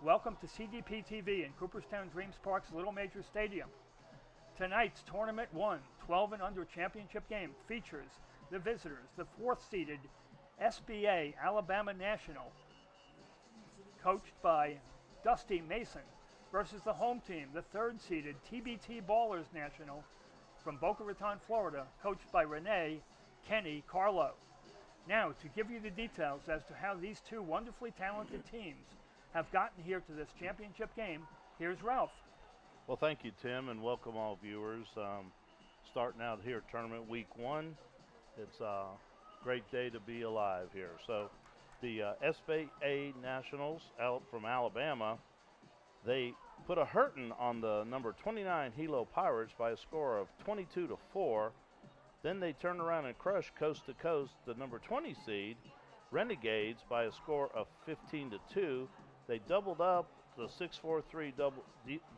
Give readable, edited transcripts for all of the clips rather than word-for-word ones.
Welcome to CDP TV in Cooperstown Dreams Park's Little Major Stadium. Tonight's Tournament 1, 12 and under championship game features the visitors, the 4th-seeded SBA Alabama National, coached by Dusty Mason, versus the home team, the 3rd-seeded TBT Ballers National from Boca Raton, Florida, coached by Renee Kenny Carlo. Now, to give you the details as to how these two wonderfully talented teams have gotten here to this championship game, here's Ralph. Well, thank you, Tim, and welcome all viewers. Starting out here, tournament week 1. It's a great day to be alive here. So the SBA Nationals out from Alabama, they put a hurting on the number 29 Hilo Pirates by a score of 22-4. Then they turn around and crush coast to coast the number 20 seed Renegades by a score of 15-2. They doubled up the 6-4-3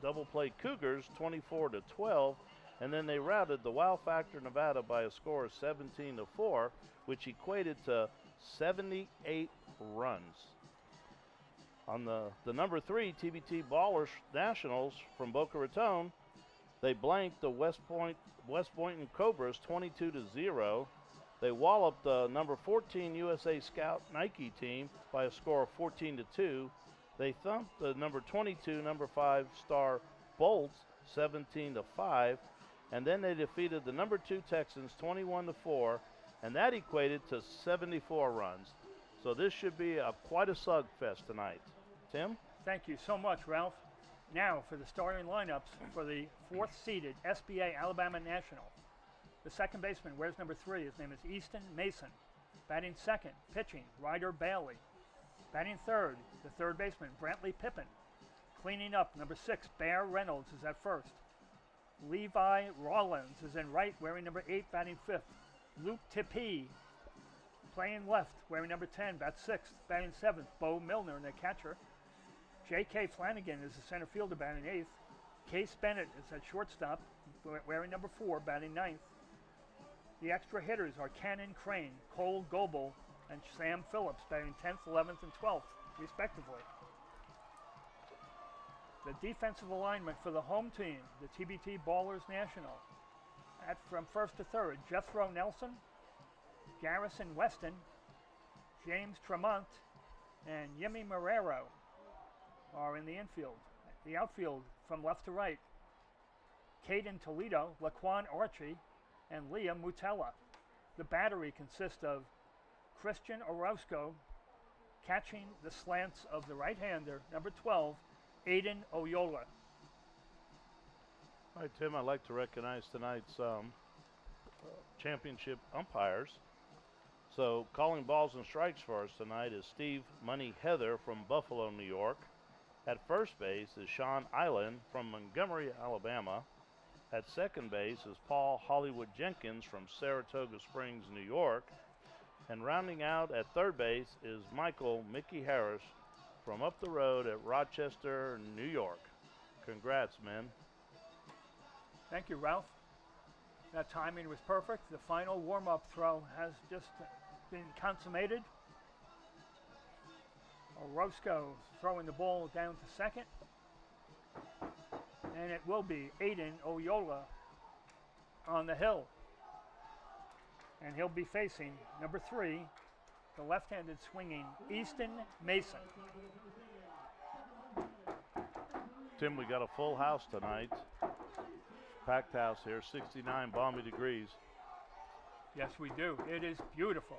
double play Cougars 24-12, and then they routed the Wow Factor Nevada by a score of 17-4, which equated to 78 runs. On the number 3 TBT Ballers Nationals from Boca Raton, they blanked the West Boynton Cobras 22-0. They walloped the number 14 USA Scout Nike team by a score of 14-2. They thumped the number 22, number 5 Star Bolts 17-5. And then they defeated the number 2 Texans 21-4, and that equated to 74 runs. So this should be quite a slugfest tonight. Tim? Thank you so much, Ralph. Now for the starting lineups for the 4th-seeded SBA Alabama National. The second baseman wears number 3. His name is Easton Mason. Batting second, pitching, Ryder Bailey. Batting third, the third baseman, Brantley Pippin. Cleaning up, number 6, Bear Reynolds is at first. Levi Rollins is in right, wearing number 8, batting 5th. Luke Tippee playing left, wearing number 10, bats 6th. Batting 7th, Bo Milner, the catcher. J.K. Flanagan is the center fielder, batting 8th. Case Bennett is at shortstop, wearing number 4, batting 9th. The extra hitters are Cannon Crane, Cole Goebel, and Sam Phillips, batting 10th, 11th, and 12th, respectively. The defensive alignment for the home team, the TBT Ballers National. From first to third, Jethro Nelson, Garrison Weston, James Tremont, and Yemi Marrero are in the infield. The outfield from left to right, Caden Toledo, Laquan Archie, and Liam Mutella. The battery consists of Christian Orozco catching the slants of the right-hander, number 12, Aiden Oyola. All right, Tim, I'd like to recognize tonight's championship umpires. So calling balls and strikes for us tonight is Steve Money Heather from Buffalo, New York. At first base is Sean Island from Montgomery, Alabama. At second base is Paul Hollywood Jenkins from Saratoga Springs, New York. And rounding out at third base is Michael Mickey Harris from up the road at Rochester, New York. Congrats, men. Thank you, Ralph. That timing was perfect. The final warm-up throw has just been consummated. Orozco throwing the ball down to second. And it will be Aiden Oyola on the hill. And he'll be facing number 3, the left-handed swinging Easton Mason. Tim, we got a full house tonight. Packed house here, 69 balmy degrees. Yes, we do. It is beautiful.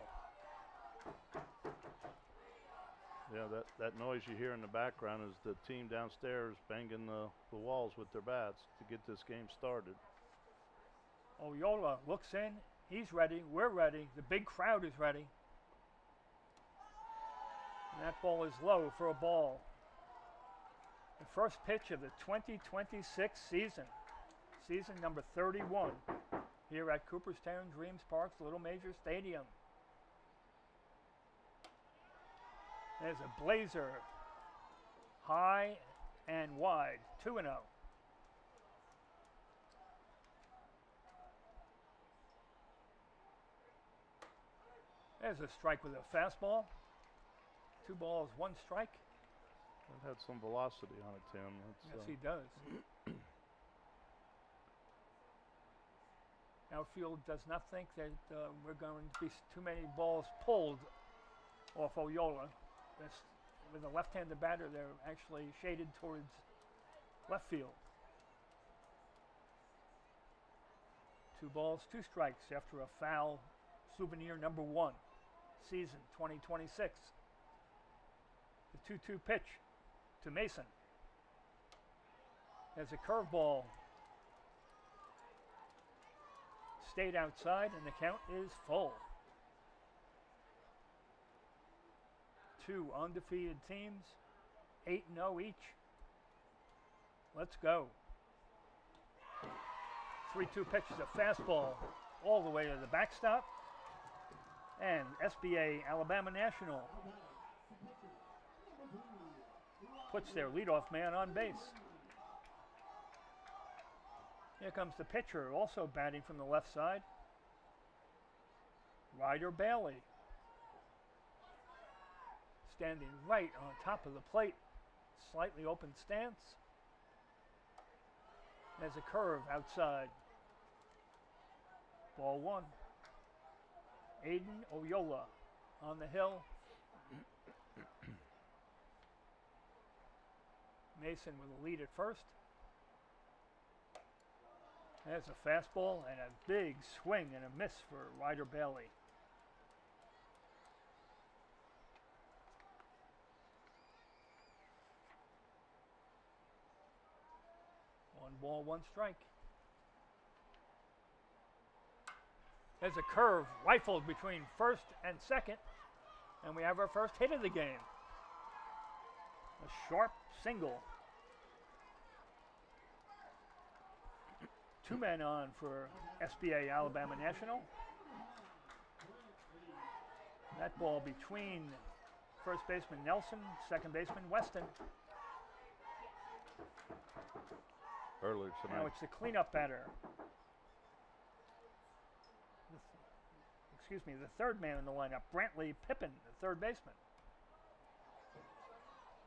Yeah, that noise you hear in the background is the team downstairs banging the walls with their bats to get this game started. Oyola looks in. He's ready. We're ready. The big crowd is ready. And that ball is low for a ball. The first pitch of the 2026 season. Season number 31 here at Cooperstown Dreams Park's Little Major Stadium. There's a blazer, high and wide, 2-0. There's a strike with a fastball. 2 balls, 1 strike. It had some velocity on it, Tim. Yes, he does. Outfield does not think that we're going to be too many balls pulled off Oyola. With a left-handed batter, they're actually shaded towards left field. 2 balls, 2 strikes after a foul, souvenir number 1, season 2026. The 2-2 pitch to Mason. There's a curveball. Stayed outside, and the count is full. 2 undefeated teams, 8-0 each. Let's go. 3-2 pitch is a fastball all the way to the backstop. And SBA Alabama National puts their leadoff man on base. Here comes the pitcher, also batting from the left side. Ryder Bailey. Standing right on top of the plate. Slightly open stance. There's a curve outside. Ball 1. Aiden Oyola on the hill. Mason with a lead at first. There's a fastball and a big swing and a miss for Ryder Bailey. One ball, 1 strike. There's a curve rifled between first and second, and we have our first hit of the game. A sharp single. 2 men on for SBA Alabama National. That ball between first baseman Nelson, second baseman Weston. Earlier tonight. Now it's the cleanup batter. Excuse me, the third man in the lineup, Brantley Pippin, the third baseman.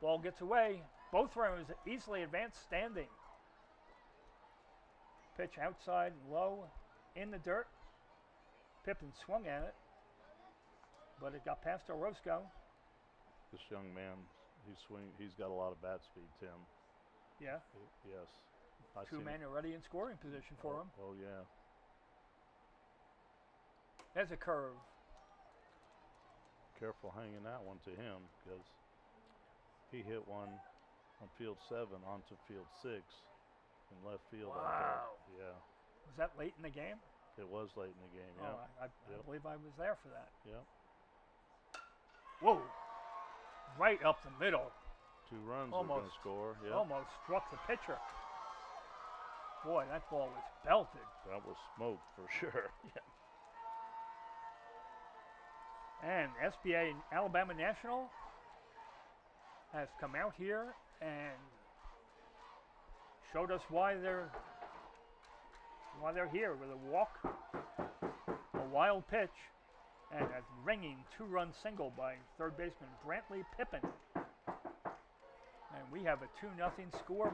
Ball gets away. Both runners easily advanced standing. Pitch outside and low in the dirt. Pippin swung at it, but it got past Orozco. This young man, he's got a lot of bat speed, Tim. Yeah. Yes. 2 men already in scoring position for him. Oh, yeah. There's a curve. Careful hanging that one to him, because he hit one on field 7 onto field 6 in left field. Wow. Yeah. Was that late in the game? It was late in the game, yeah. Oh, I believe I was there for that. Yeah. Whoa. Right up the middle. 2 runs are going to score. Yeah. Almost struck the pitcher. Boy, that ball was belted. That was smoke for sure. Yeah. And SBA Alabama National has come out here and showed us why they're here with a walk, a wild pitch, and a ringing 2-run single by third baseman Brantley Pippin. And we have a 2-0 score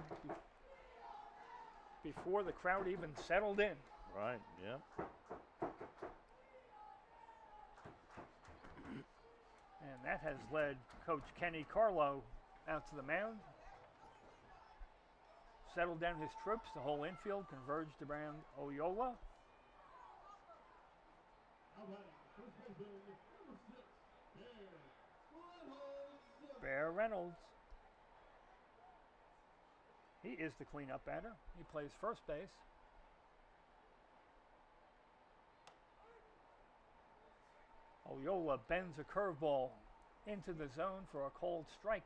before the crowd even settled in. Right, yeah. And that has led Coach Kenny Carlo out to the mound. Settled down his troops. The whole infield converged around Oyola. Bear Reynolds. He is the cleanup batter. He plays first base. Oyola bends a curveball into the zone for a cold strike.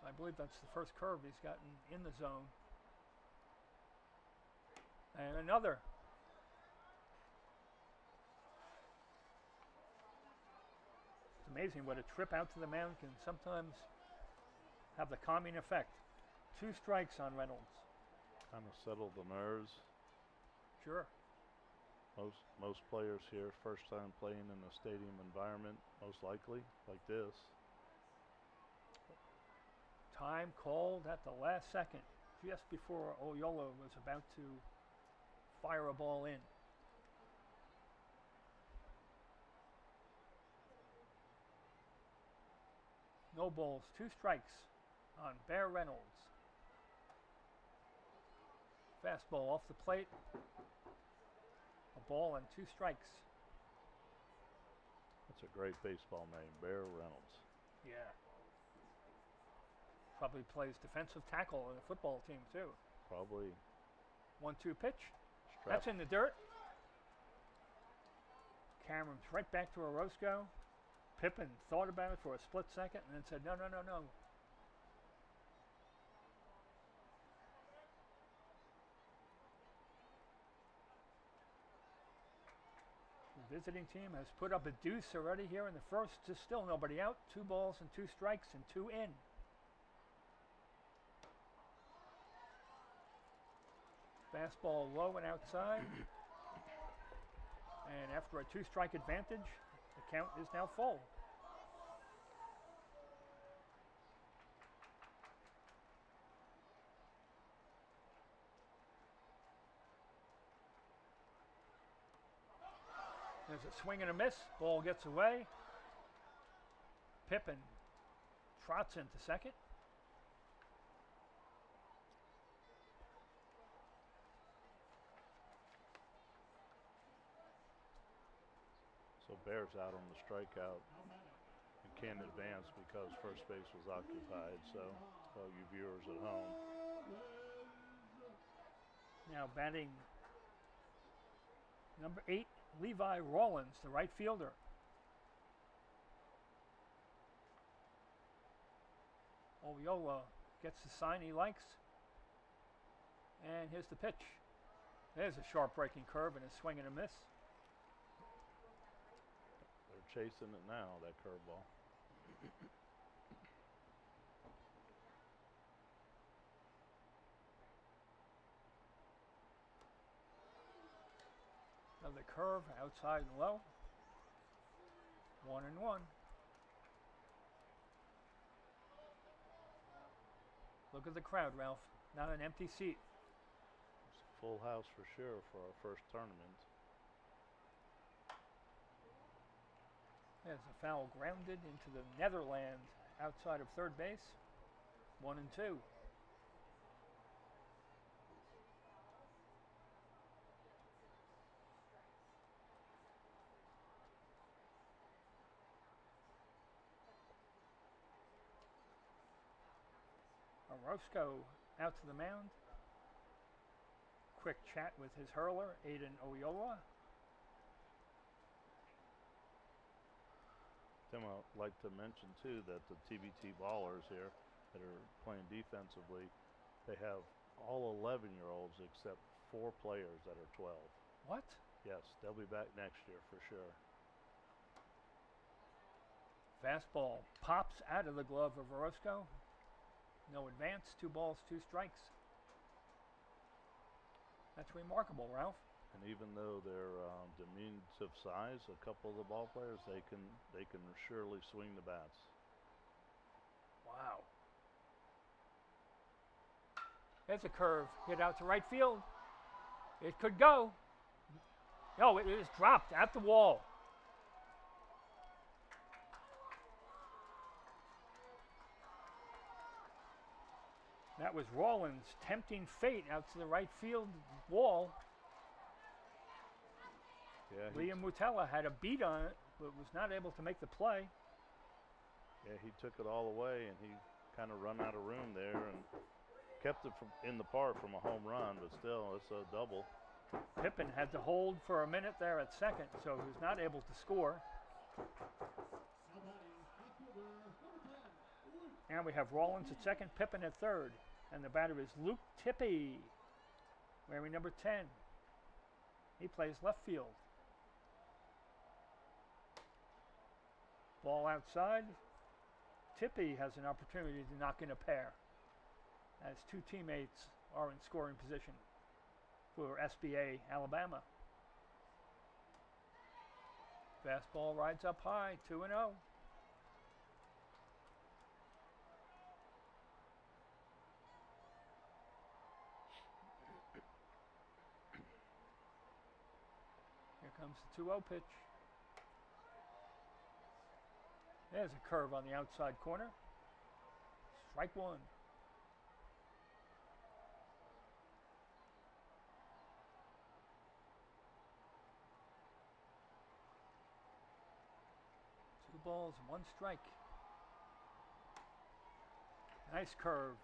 I believe that's the first curve he's gotten in the zone. And another. It's amazing what a trip out to the mound can sometimes have the calming effect. 2 strikes on Reynolds. Kind of settled the nerves. Sure. Most players here, first time playing in a stadium environment, most likely, like this. Time called at the last second, just before Oyola was about to fire a ball in. No balls, 2 strikes on Bear Reynolds. Fastball off the plate. A ball and 2 strikes. That's a great baseball name, Bear Reynolds. Yeah. Probably plays defensive tackle in a football team too. Probably. 1-2 pitch. That's in the dirt. Cameron's right back to Orozco. Pippin thought about it for a split second and then said, no, no, no, no. The visiting team has put up a deuce already here in the first. Just still nobody out. 2 balls and 2 strikes and 2 in. Fastball low and outside. And after a 2-strike advantage, the count is now full. There's a swing and a miss. Ball gets away. Pippin trots into second. So Bear's out on the strikeout and can't advance because first base was occupied. So all you viewers at home. Now batting number 8, Levi Rawlins, the right fielder. Oyola gets the sign he likes. And here's the pitch. There's a sharp breaking curve and a swing and a miss. They're chasing it now, that curveball. Another curve outside and low. 1-1. Look at the crowd, Ralph. Not an empty seat. It's a full house for sure for our first tournament. There's a foul grounded into the Netherland outside of third base. 1-2. Orozco out to the mound. Quick chat with his hurler, Aiden Oyola. Tim, I'd like to mention too that the TBT ballers here that are playing defensively, they have all 11-year-olds except 4 players that are 12. What? Yes, they'll be back next year for sure. Fastball pops out of the glove of Orozco. No advance, 2 balls, 2 strikes. That's remarkable, Ralph. And even though they're diminutive size, a couple of the ball players, they can surely swing the bats. Wow. There's a curve hit out to right field. It could go. No, it is dropped at the wall. That was Rawlins tempting fate out to the right field wall. Yeah, Liam Mutella had a beat on it, but was not able to make the play. Yeah, he took it all away, and he kind of run out of room there and kept it in the park from a home run, but still, it's a double. Pippin had to hold for a minute there at second, so he was not able to score. Now we have Rawlins at second, Pippin at third, and the batter is Luke Tippy, wearing number 10. He plays left field. Ball outside. Tippy has an opportunity to knock in a pair, as 2 teammates are in scoring position for SBA Alabama. Fastball rides up high, 2-0. comes the 2-0 pitch. There's a curve on the outside corner. Strike one. Two balls, one strike. Nice curve.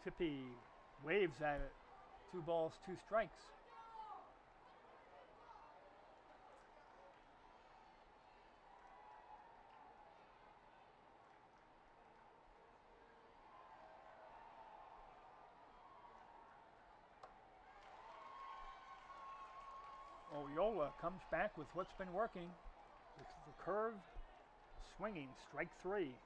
Tippy waves at it. 2 balls, 2 strikes. Oyola comes back with what's been working. The curve, swinging, strike 3.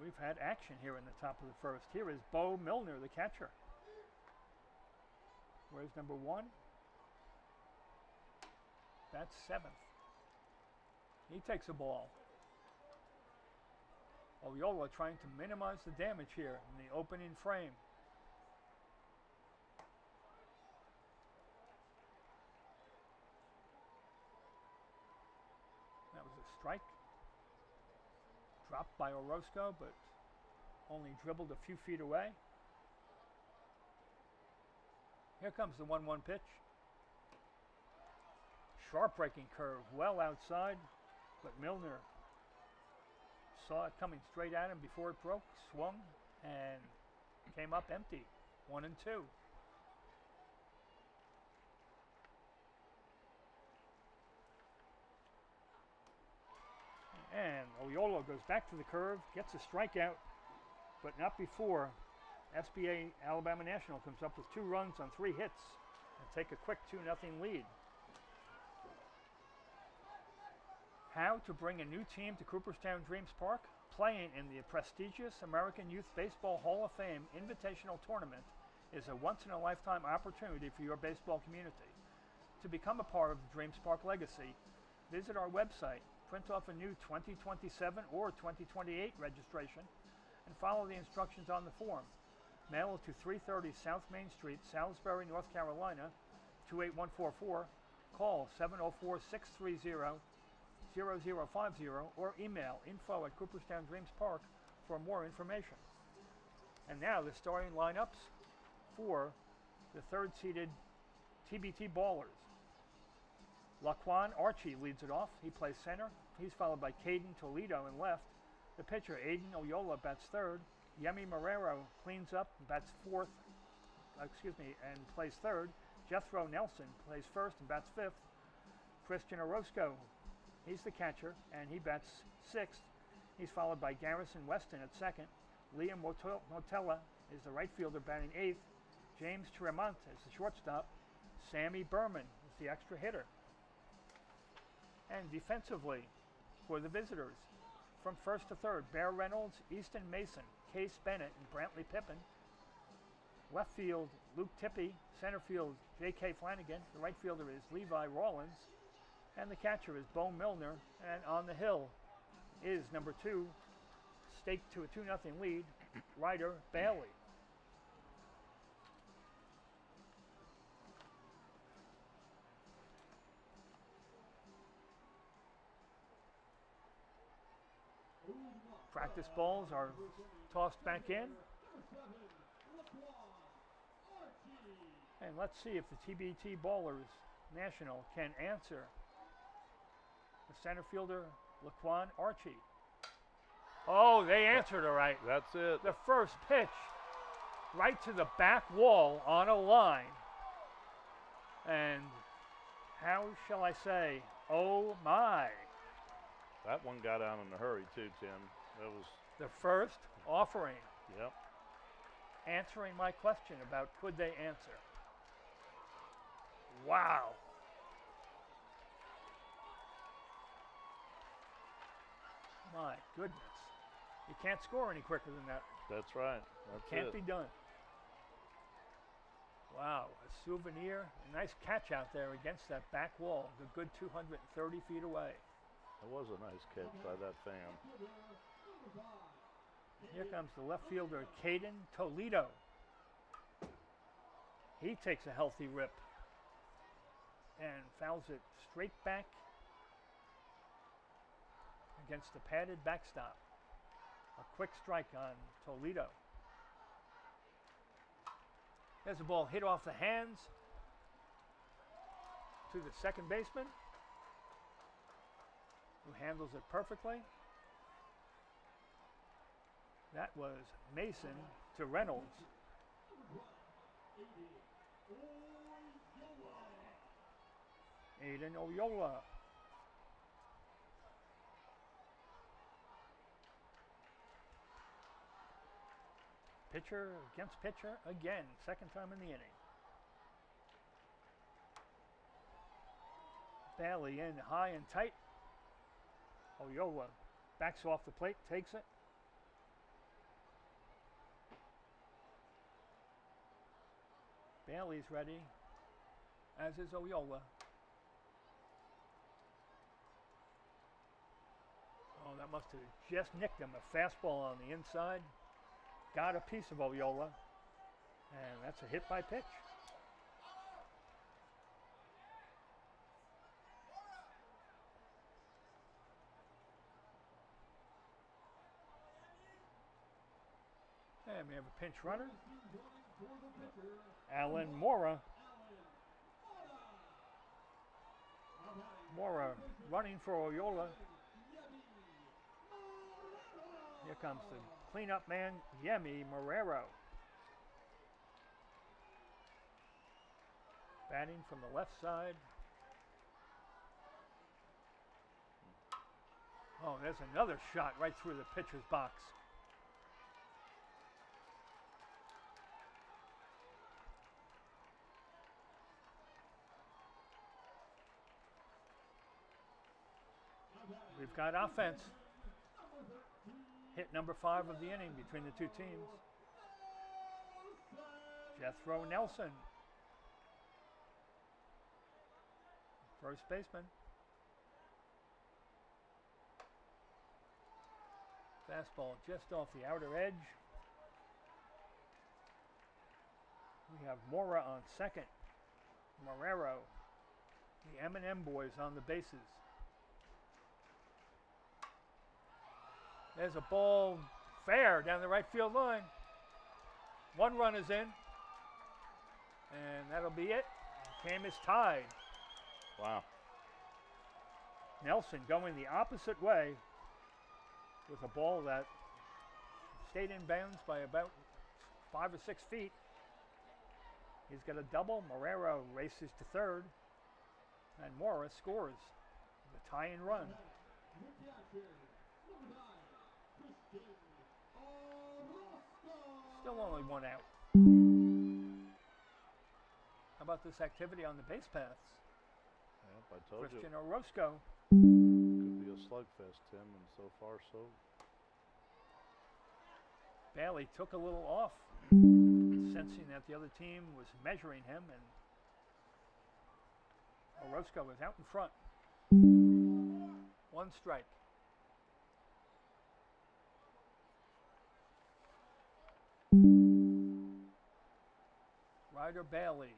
We've had action here in the top of the first. Here is Bo Milner, the catcher. Where's number 1? That's 7th. He takes a ball. Oyola trying to minimize the damage here in the opening frame. That was a strike. Dropped by Orozco, but only dribbled a few feet away. Here comes the 1-1 pitch. Sharp breaking curve, well outside, but Milner saw it coming straight at him before it broke, swung, and came up empty. 1-2. And Oyola goes back to the curve, gets a strikeout, but not before SBA Alabama National comes up with 2 runs on 3 hits and take a quick 2-0 lead. How to bring a new team to Cooperstown Dreams Park? Playing in the prestigious American Youth Baseball Hall of Fame Invitational Tournament is a once-in-a-lifetime opportunity for your baseball community. To become a part of the Dreams Park legacy, visit our website, print off a new 2027 or 2028 registration, and follow the instructions on the form. Mail it to 330 South Main Street, Salisbury, North Carolina, 28144. Call 704-630-0050 or email info@CooperstownDreamsPark for more information. And now the starting lineups for the 3rd-seeded TBT Ballers. Laquan Archie leads it off. He plays center. He's followed by Caden Toledo in left. The pitcher, Aiden Oyola, bats 3rd. Yemi Marrero cleans up, bats 4th, and plays 3rd. Jethro Nelson plays 1st and bats 5th. Christian Orozco, he's the catcher, and he bats 6th. He's followed by Garrison Weston at 2nd. Liam Motella is the right fielder, batting 8th. James Tremont is the shortstop. Sammy Berman is the extra hitter. And defensively, for the visitors, from 1st to 3rd, Bear Reynolds, Easton Mason, Case Bennett, and Brantley Pippin. Left field, Luke Tippy. Center field, J.K. Flanagan. The right fielder is Levi Rawlins. And the catcher is Bo Milner. And on the hill is number 2, staked to a 2-0 lead, Ryder Bailey. Practice balls are tossed back in. And let's see if the TBT Ballers National can answer the center fielder, Laquan Archie. Oh, they answered all right. That's it. The first pitch, right to the back wall on a line. And how shall I say, oh my. That one got out in a hurry too, Tim. That was the first offering. Yep. Answering my question about could they answer. Wow. My goodness. You can't score any quicker than that. That's right. That Can't be done. Wow, a souvenir. A nice catch out there against that back wall, a good 230 feet away. That was a nice catch by that fan. Here comes the left fielder, Caden Toledo. He takes a healthy rip and fouls it straight back against the padded backstop. A quick strike on Toledo. There's the ball hit off the hands to the second baseman, who handles it perfectly. That was Mason to Reynolds. Aiden Oyola. Pitcher against pitcher again, second time in the inning. Bailey in high and tight. Oyola backs off the plate, takes it. Bailey's ready, as is Oyola. Oh, that must have just nicked him. A fastball on the inside. Got a piece of Oyola, and that's a hit by pitch. And we have a pinch runner. Alan Mora. Mora running for Oyola. Here comes the cleanup man, Yemi Marrero. Batting from the left side. Oh, there's another shot right through the pitcher's box. We've got offense. Hit number 5 of the inning between the two teams. Jethro Nelson, first baseman. Fastball just off the outer edge. We have Mora on second. Marrero, the M&M boys on the bases. There's a ball fair down the right field line. 1 run is in. And that'll be it. Game is tied. Wow. Nelson going the opposite way with a ball that stayed in bounds by about 5 or 6 feet. He's got a double. Marrero races to third. And Mora scores the tie-in run. Still only 1 out. How about this activity on the base paths? Yep, I told Christian you. Orozco. Could be a slugfest, Tim, and so far so. Bailey took a little off, sensing that the other team was measuring him, and Orozco was out in front. 1 strike. Ryder Bailey.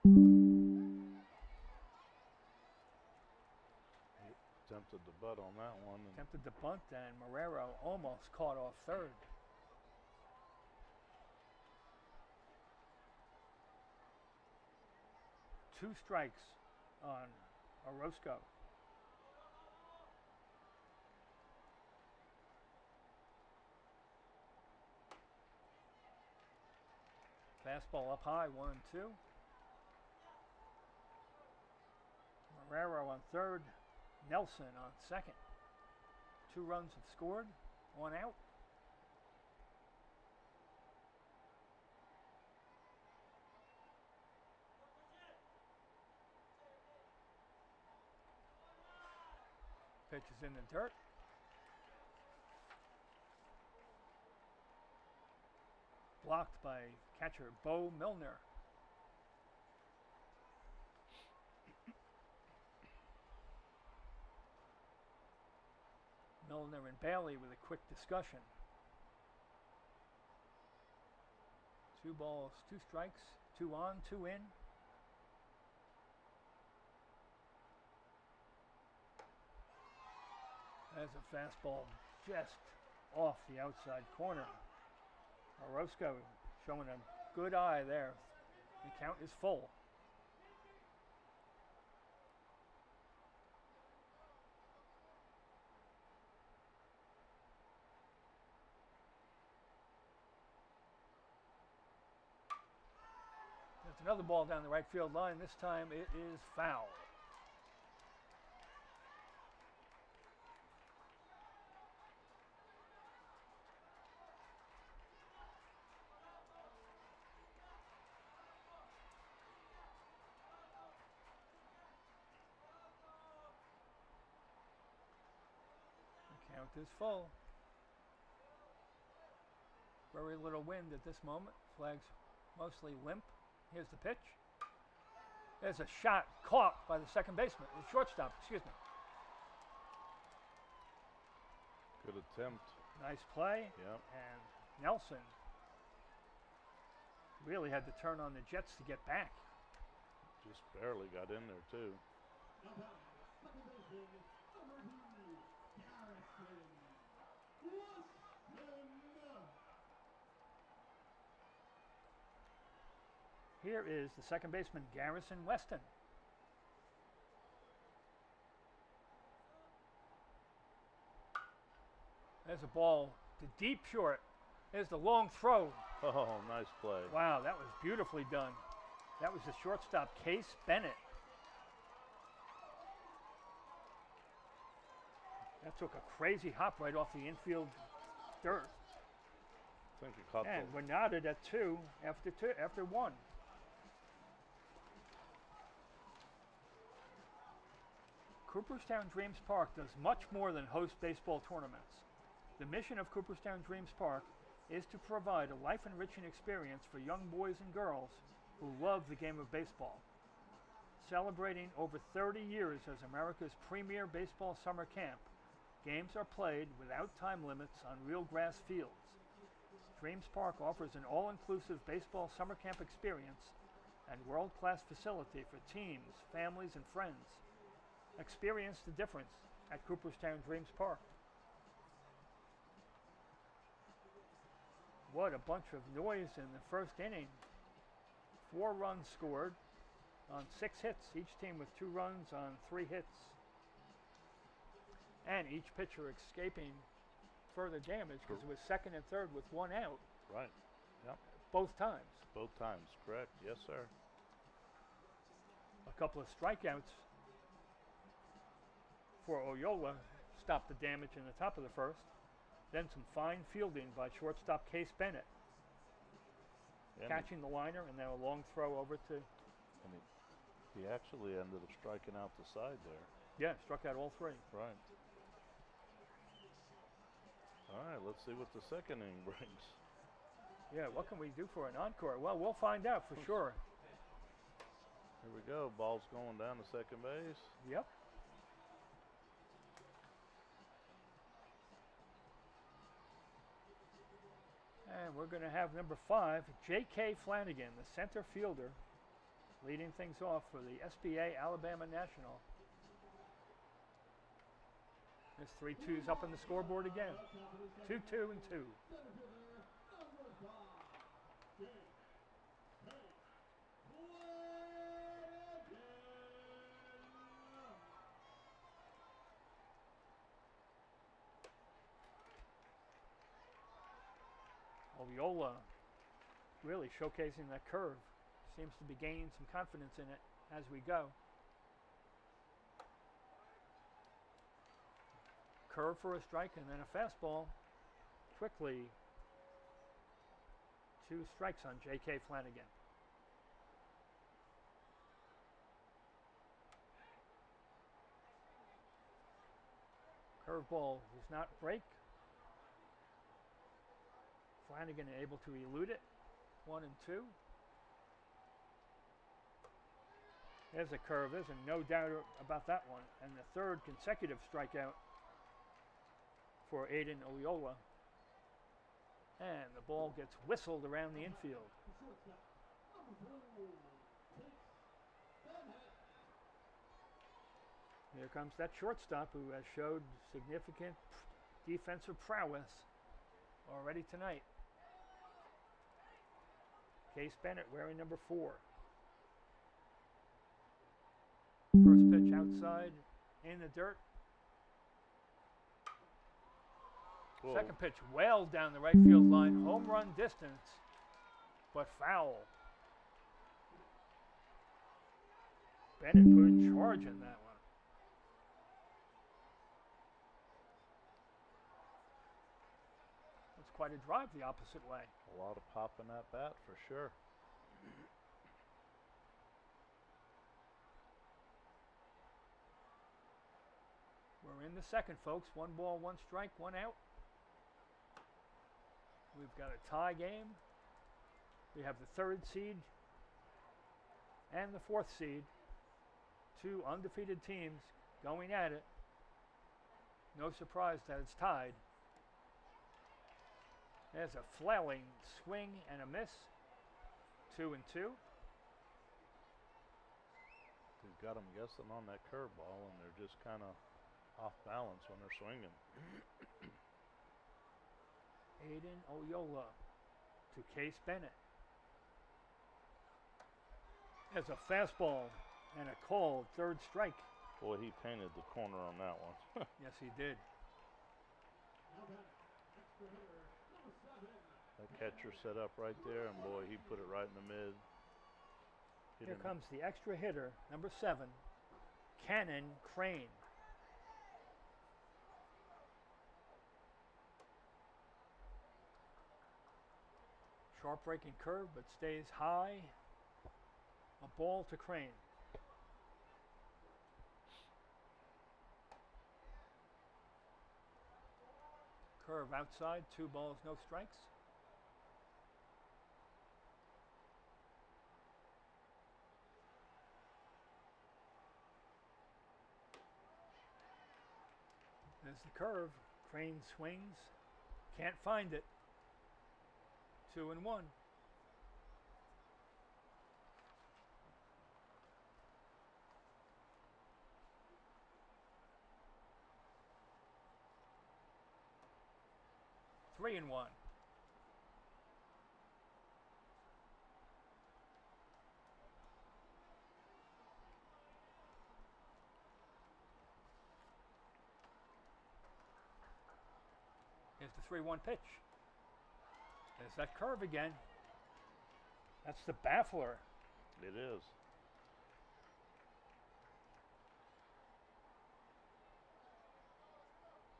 He attempted the butt on that one. Attempted the bunt, and Marrero almost caught off third. Two strikes on Orozco. Fastball up high, 1-2. Marrero on third. Nelson on second. 2 runs have scored, 1 out. Pitch is in the dirt. Blocked by catcher Bo Milner. Milner and Bailey with a quick discussion. 2 balls, 2 strikes, 2 on, 2 in. There's a fastball just off the outside corner. Orozco showing a good eye there. The count is full. There's another ball down the right field line. This time it is foul. The count is full. Very little wind at this moment. Flags mostly limp. Here's the pitch. There's a shot caught by the second baseman, the shortstop, excuse me. Good attempt. Nice play. Yep. And Nelson really had to turn on the jets to get back. Just barely got in there, too. Here is the second baseman, Garrison Weston. There's a ball to deep short. There's the long throw. Oh, nice play. Wow, that was beautifully done. That was the shortstop, Case Bennett. That took a crazy hop right off the infield dirt. I think he caught And we're knotted at two after one. Cooperstown Dreams Park does much more than host baseball tournaments. The mission of Cooperstown Dreams Park is to provide a life-enriching experience for young boys and girls who love the game of baseball. Celebrating over 30 years as America's premier baseball summer camp, games are played without time limits on real grass fields. Dreams Park offers an all-inclusive baseball summer camp experience and world-class facility for teams, families, and friends. Experience the difference at Cooperstown Dreams Park. What a bunch of noise in the first inning. 4 runs scored on 6 hits, each team with 2 runs on 3 hits. And each pitcher escaping further damage because it was second and third with 1 out. Right. Yep. Both times. Both times, correct. Yes, sir. A couple of strikeouts for Oyola stopped the damage in the top of the first. Then some fine fielding by shortstop Case Bennett. And Catching the liner and then a long throw over to... And he actually ended up striking out the side there. Yeah, struck out all 3. Right. All right, let's see what the second inning brings. Yeah, what can we do for an encore? Well, we'll find out for sure. Here we go. Ball's going down to second base. Yep. And we're going to have number 5, J.K. Flanagan, the center fielder, leading things off for the SBA Alabama National. There's 3 2s up on the scoreboard again. 2, 2, and 2. Oyola really showcasing that curve. Seems to be gaining some confidence in it as we go. Curve for a strike and then a fastball. Quickly, 2 strikes on J.K. Flanagan. Curveball does not break. Flanagan able to elude it. 1 and 2. There's a curve. There's no doubt about that one. And the 3rd consecutive strikeout for Aiden Oyola. And the ball gets whistled around the infield. Here comes that shortstop who has showed significant defensive prowess already tonight. Case Bennett wearing number 4. First pitch outside in the dirt. Whoa. Second pitch well down the right field line. Home run distance, but foul. Bennett put a charge in that one. That's quite a drive the opposite way. A lot of pop in that bat for sure. We're in the second, folks. 1 ball, 1 strike, 1 out. We've got a tie game. We have the 3rd seed and the 4th seed. 2 undefeated teams going at it. No surprise that it's tied. There's a flailing swing and a miss. 2-2. They've got them guessing on that curveball, and they're just kind of off balance when they're swinging. Aiden Oyola to Case Bennett. There's a fastball and a called 3rd strike. Boy, he painted the corner on that one. Yes, he did. That catcher set up right there, and boy, he put it right in the mid. Here comes the extra hitter, number 7, Cannon Crane. Sharp breaking curve, but stays high. A ball to Crane. Curve outside, 2 balls, no strikes. There's the curve. Crane swings. Can't find it. 2-1. Three and one. Here's the 3-1 pitch. There's that curve again. That's the baffler. It is.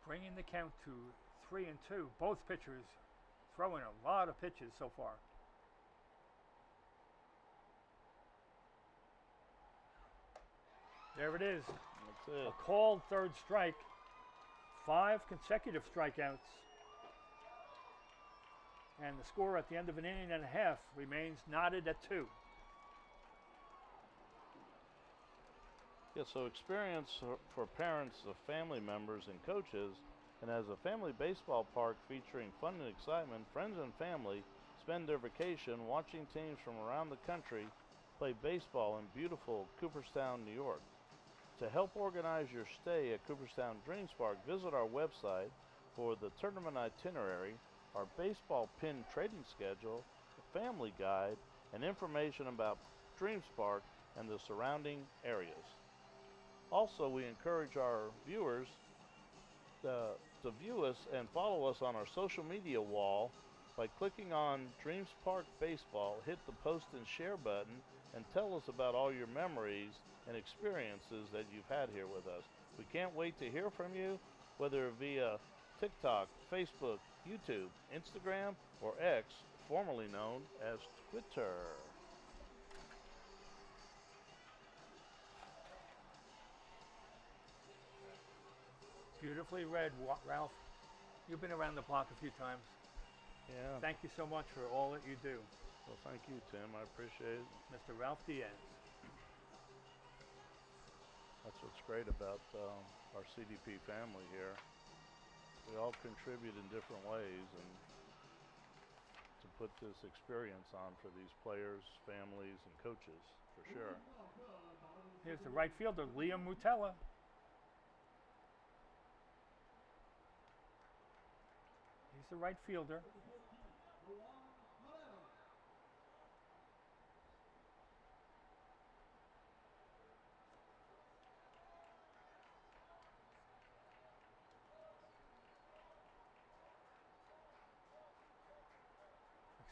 Bringing the count to 3-2. Both pitchers throwing a lot of pitches so far. There it is. That's it. A called 3rd strike. 5 consecutive strikeouts. And the score at the end of an inning and a half remains knotted at 2. Yeah, so experience for parents of family members and coaches, and as a family baseball park featuring fun and excitement, friends and family spend their vacation watching teams from around the country play baseball in beautiful Cooperstown, New York. To help organize your stay at Cooperstown Dreams Park, visit our website for the tournament itinerary, our baseball pin trading schedule, a family guide, and information about Dreams Park and the surrounding areas. Also, we encourage our viewers to view us and follow us on our social media wall by clicking on Dreams Park Baseball, hit the post and share button, and tell us about all your memories and experiences that you've had here with us. We can't wait to hear from you, whether via TikTok, Facebook, YouTube, Instagram, or X, formerly known as Twitter. Beautifully read, Ralph. You've been around the block a few times. Yeah. Thank you so much for all that you do. Well, thank you, Tim. I appreciate it. Mr. Ralph Diaz. That's what's great about our CDP family here. We all contribute in different ways, and it's a put this experience on for these players, families, and coaches, for sure. Here's the right fielder, Liam Mutella. He's the right fielder.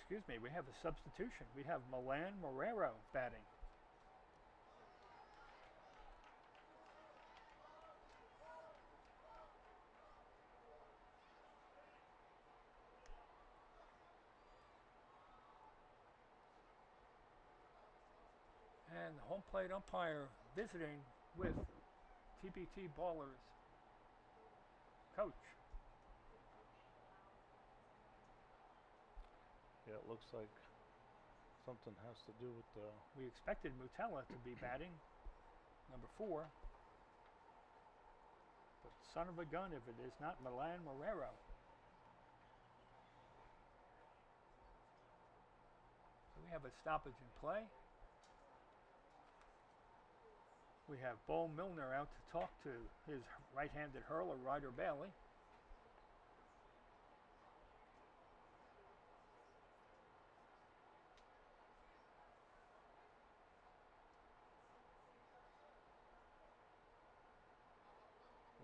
Excuse me, we have a substitution. We have Milan Marrero batting. And the home plate umpire visiting with TBT Ballers coach. Yeah, it looks like something has to do with the... We expected Mutella to be batting, number 4. But son of a gun if it is not Milan Marrero. So we have a stoppage in play. We have Bo Milner out to talk to his right-handed hurler, Ryder Bailey.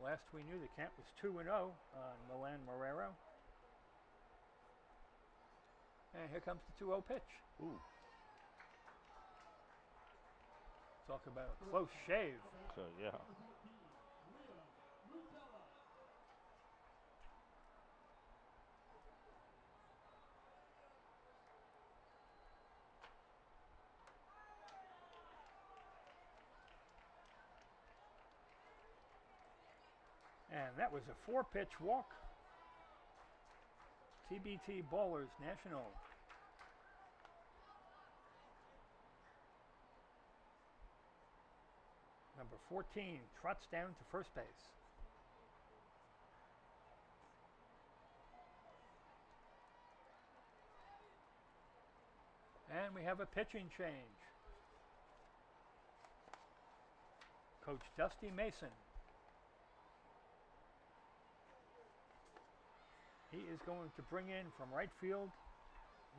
Last we knew, the count was 2-0 on Milan Marrero. And here comes the 2-0 pitch. Ooh. Talk about a close shave. So, yeah. And that was a 4-pitch walk. TBT Ballers National. Number 14 trots down to first base. And we have a pitching change. Coach Dusty Mason. He is going to bring in from right field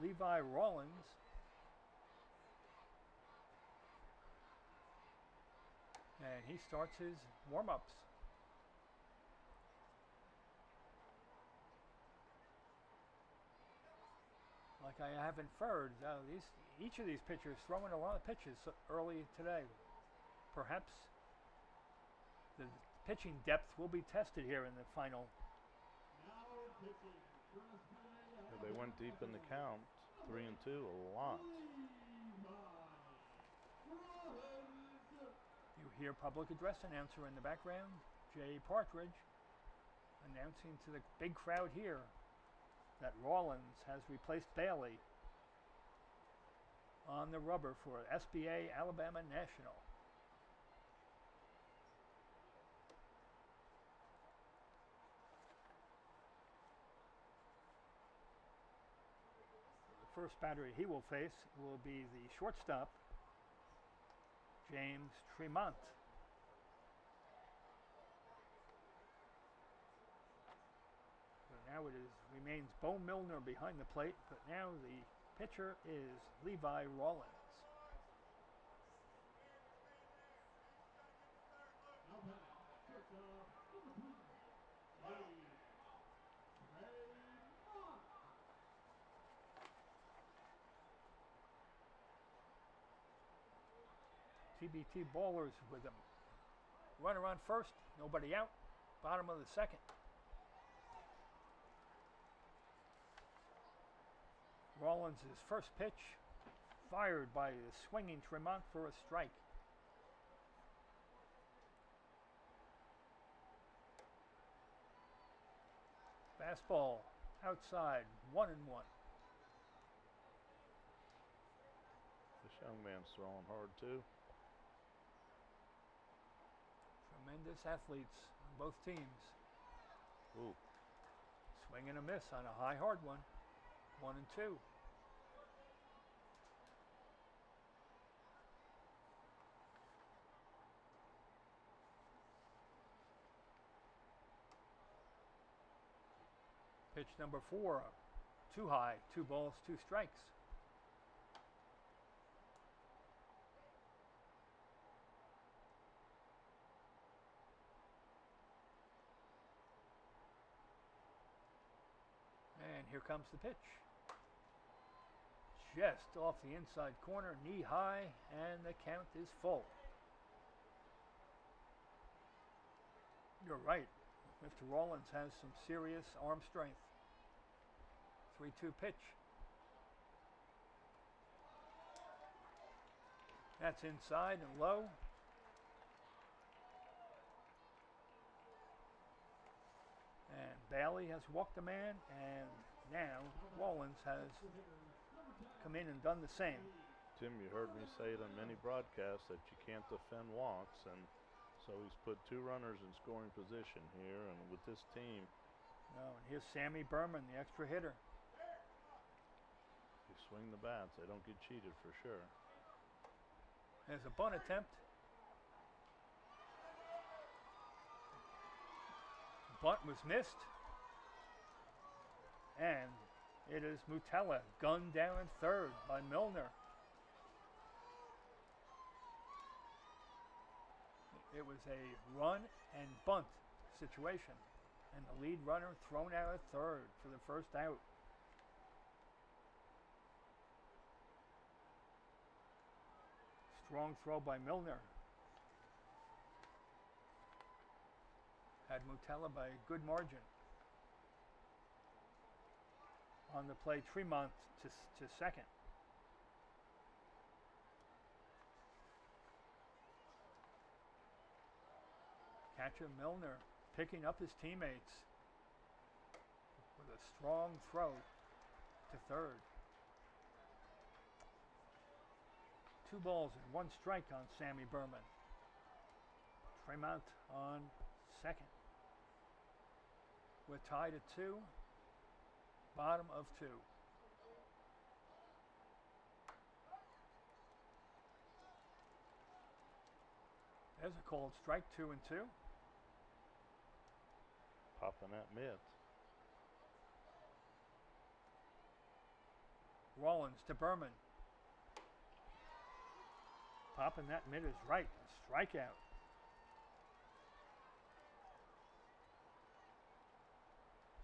Levi Rawlins. And he starts his warm-ups. Like I have inferred, each of these pitchers throwing a lot of pitches early today. Perhaps the pitching depth will be tested here in the final. Yeah, they went deep in the count, 3-2, a lot. You hear public address announcer in the background, Jay Partridge, announcing to the big crowd here that Rawlins has replaced Bailey on the rubber for SBA Alabama National. The first batter he will face will be the shortstop, James Tremont. So now it remains Bo Milner behind the plate, but now the pitcher is Levi Rawlins. TBT Ballers with them. Runner on first, nobody out. Bottom of the second. Rawlins' first pitch fired by the swinging Tremont for a strike. Fastball outside, 1-1. This young man's throwing hard too. Tremendous athletes on both teams. Ooh. Swing and a miss on a high hard one. 1-2. Pitch number 4, too high, 2 balls, 2 strikes. And here comes the pitch. Just off the inside corner, knee high, and the count is full. You're right. Mr. Rollins has some serious arm strength. 3-2 pitch. That's inside and low. And Bailey has walked a man, and now Rollins has come in and done the same. Tim, you heard me say it on many broadcasts that you can't defend walks, and so he's put 2 runners in scoring position here, and with this team. Oh, and here's Sammy Berman, the extra hitter. You swing the bats, they don't get cheated for sure. There's a bunt attempt. Bunt was missed. And it is Mutella, gunned down in third by Milner. It was a run and bunt situation, and the lead runner thrown out at third for the first out. Strong throw by Milner. Had Mutella by a good margin. On the play, Tremont to second. Catcher Milner picking up his teammates with a strong throw to third. 2 balls and 1 strike on Sammy Berman. Tremont on second. We're tied at 2. Bottom of 2. There's a called strike, 2-2. Popping that mitt. Rollins to Berman. Popping that mitt is right. A strikeout.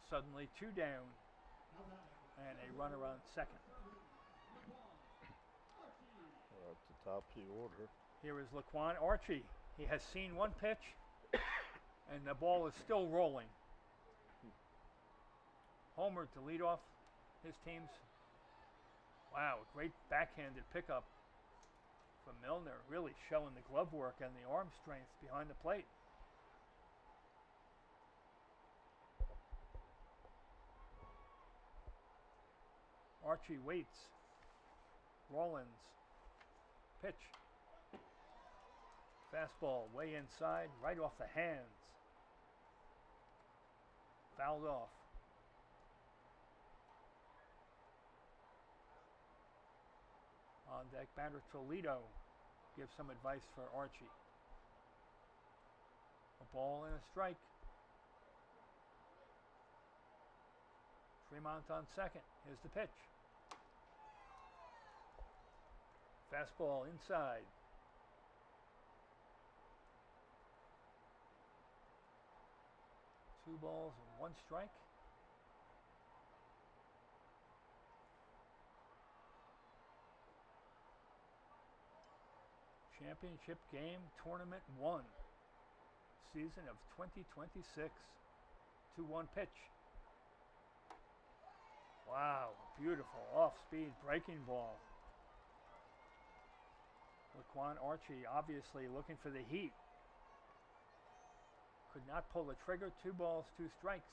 Suddenly 2 down. And a runner on second. We're at the top of the order. Here is Laquan Archie. He has seen 1 pitch, and the ball is still rolling. Homer to lead off his team's. Wow, great backhanded pickup from Milner, really showing the glove work and the arm strength behind the plate. Archie waits. Rollins. Pitch. Fastball way inside, right off the hands. Fouled off. On deck batter Toledo gives some advice for Archie. A ball and a strike. Tremont on second. Here's the pitch. Fastball inside. Two balls and 1 strike. Championship game, tournament 1. Season of 2026. 2-1 pitch. Wow, beautiful off-speed breaking ball. Laquan Archie obviously looking for the heat. Could not pull the trigger. 2 balls, 2 strikes.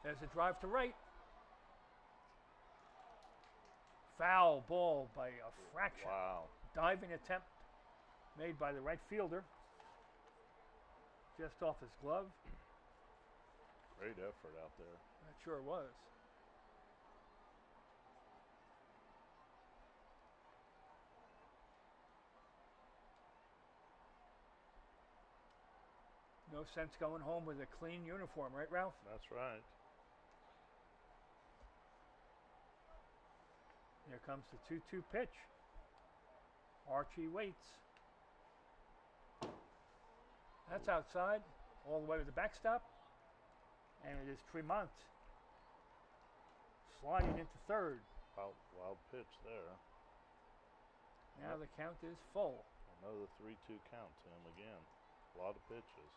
There's a drive to right. Foul ball by a fraction. Wow. Diving attempt made by the right fielder. Just off his glove. Great effort out there. That sure was. No sense going home with a clean uniform, right, Ralph? That's right. Here comes the 2-2 pitch. Archie waits. That's outside, all the way to the backstop. And it is Tremont sliding into third. Wild pitch there. Now the count is full. Another 3-2 count to him again. A lot of pitches.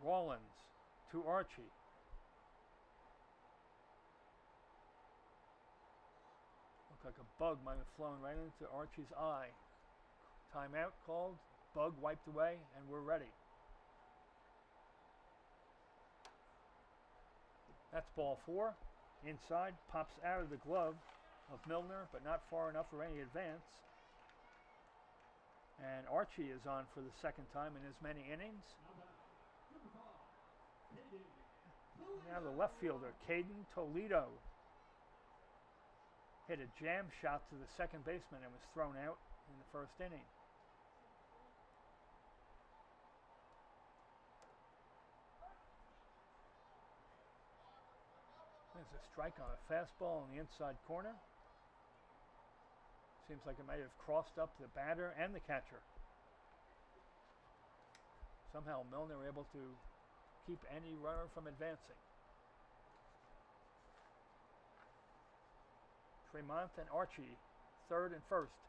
Rawlins to Archie. Looked like a bug might have flown right into Archie's eye. Timeout called, bug wiped away, and we're ready. That's ball 4. Inside, pops out of the glove of Milner, but not far enough for any advance. And Archie is on for the second time in as many innings. Now the left fielder, Caden Toledo, hit a jam shot to the second baseman and was thrown out in the first inning. There's a strike on a fastball in the inside corner. Seems like it might have crossed up the batter and the catcher. Somehow Milner able to keep any runner from advancing. Tremont and Archie, third and first.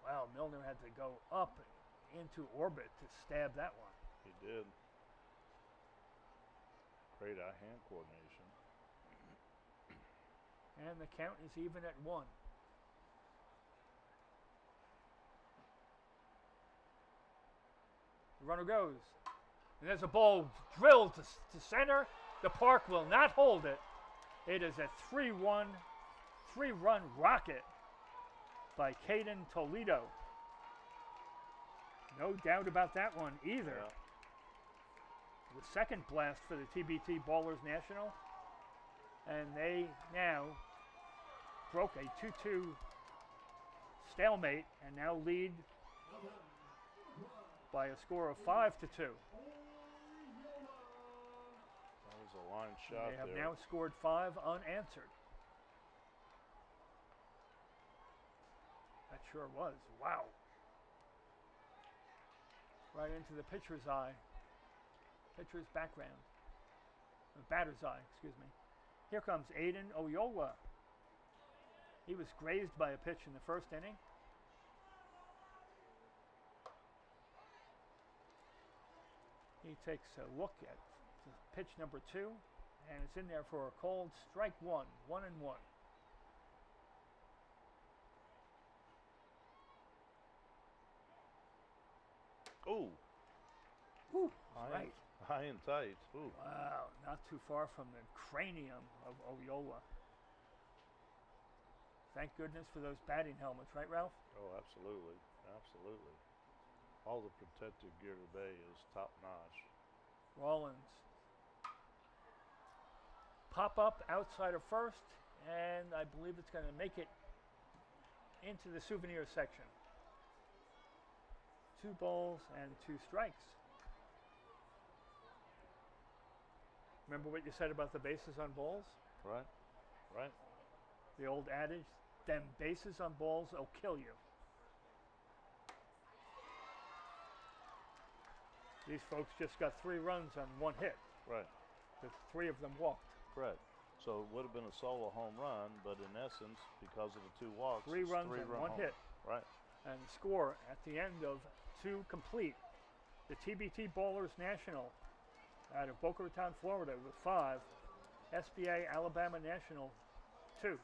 Wow, Milner had to go up into orbit to stab that one. He did. Great eye-hand coordination. And the count is even at 1. The runner goes. And there's a ball drilled to center. The park will not hold it. It is a 3-1, 3-run rocket by Caden Toledo. No doubt about that one either. Yeah. The second blast for the TBT Ballers National. And they now broke a 2-2 stalemate and now lead by a score of 5-2. That was a line shot. They have there. now scored 5 unanswered. That sure was. Wow. Right into the pitcher's eye. Pitcher's background. The batter's eye, excuse me. Here comes Aiden Oyola. He was grazed by a pitch in the first inning. He takes a look at pitch number 2, and it's in there for a called strike 1, 1-1. Ooh. Whew, High, right. high and tight. Ooh. Wow, not too far from the cranium of Oyola. Thank goodness for those batting helmets, right, Ralph? Oh, absolutely. Absolutely. All the protective gear today is top notch. Rawlins. Pop up outside of first, and I believe it's going to make it into the souvenir section. 2 balls and 2 strikes. Remember what you said about the bases on balls? Right? Right? The old adage, them bases on balls will kill you. These folks just got 3 runs on 1 hit. Right. The 3 of them walked. Correct. So it would have been a solo home run, but in essence, because of the 2 walks, 3 it's runs 3 and run 1 home. hit. Right. And the score at the end of 2 complete. The TBT Ballers National out of Boca Raton, Florida with 5. SBA Alabama National 2.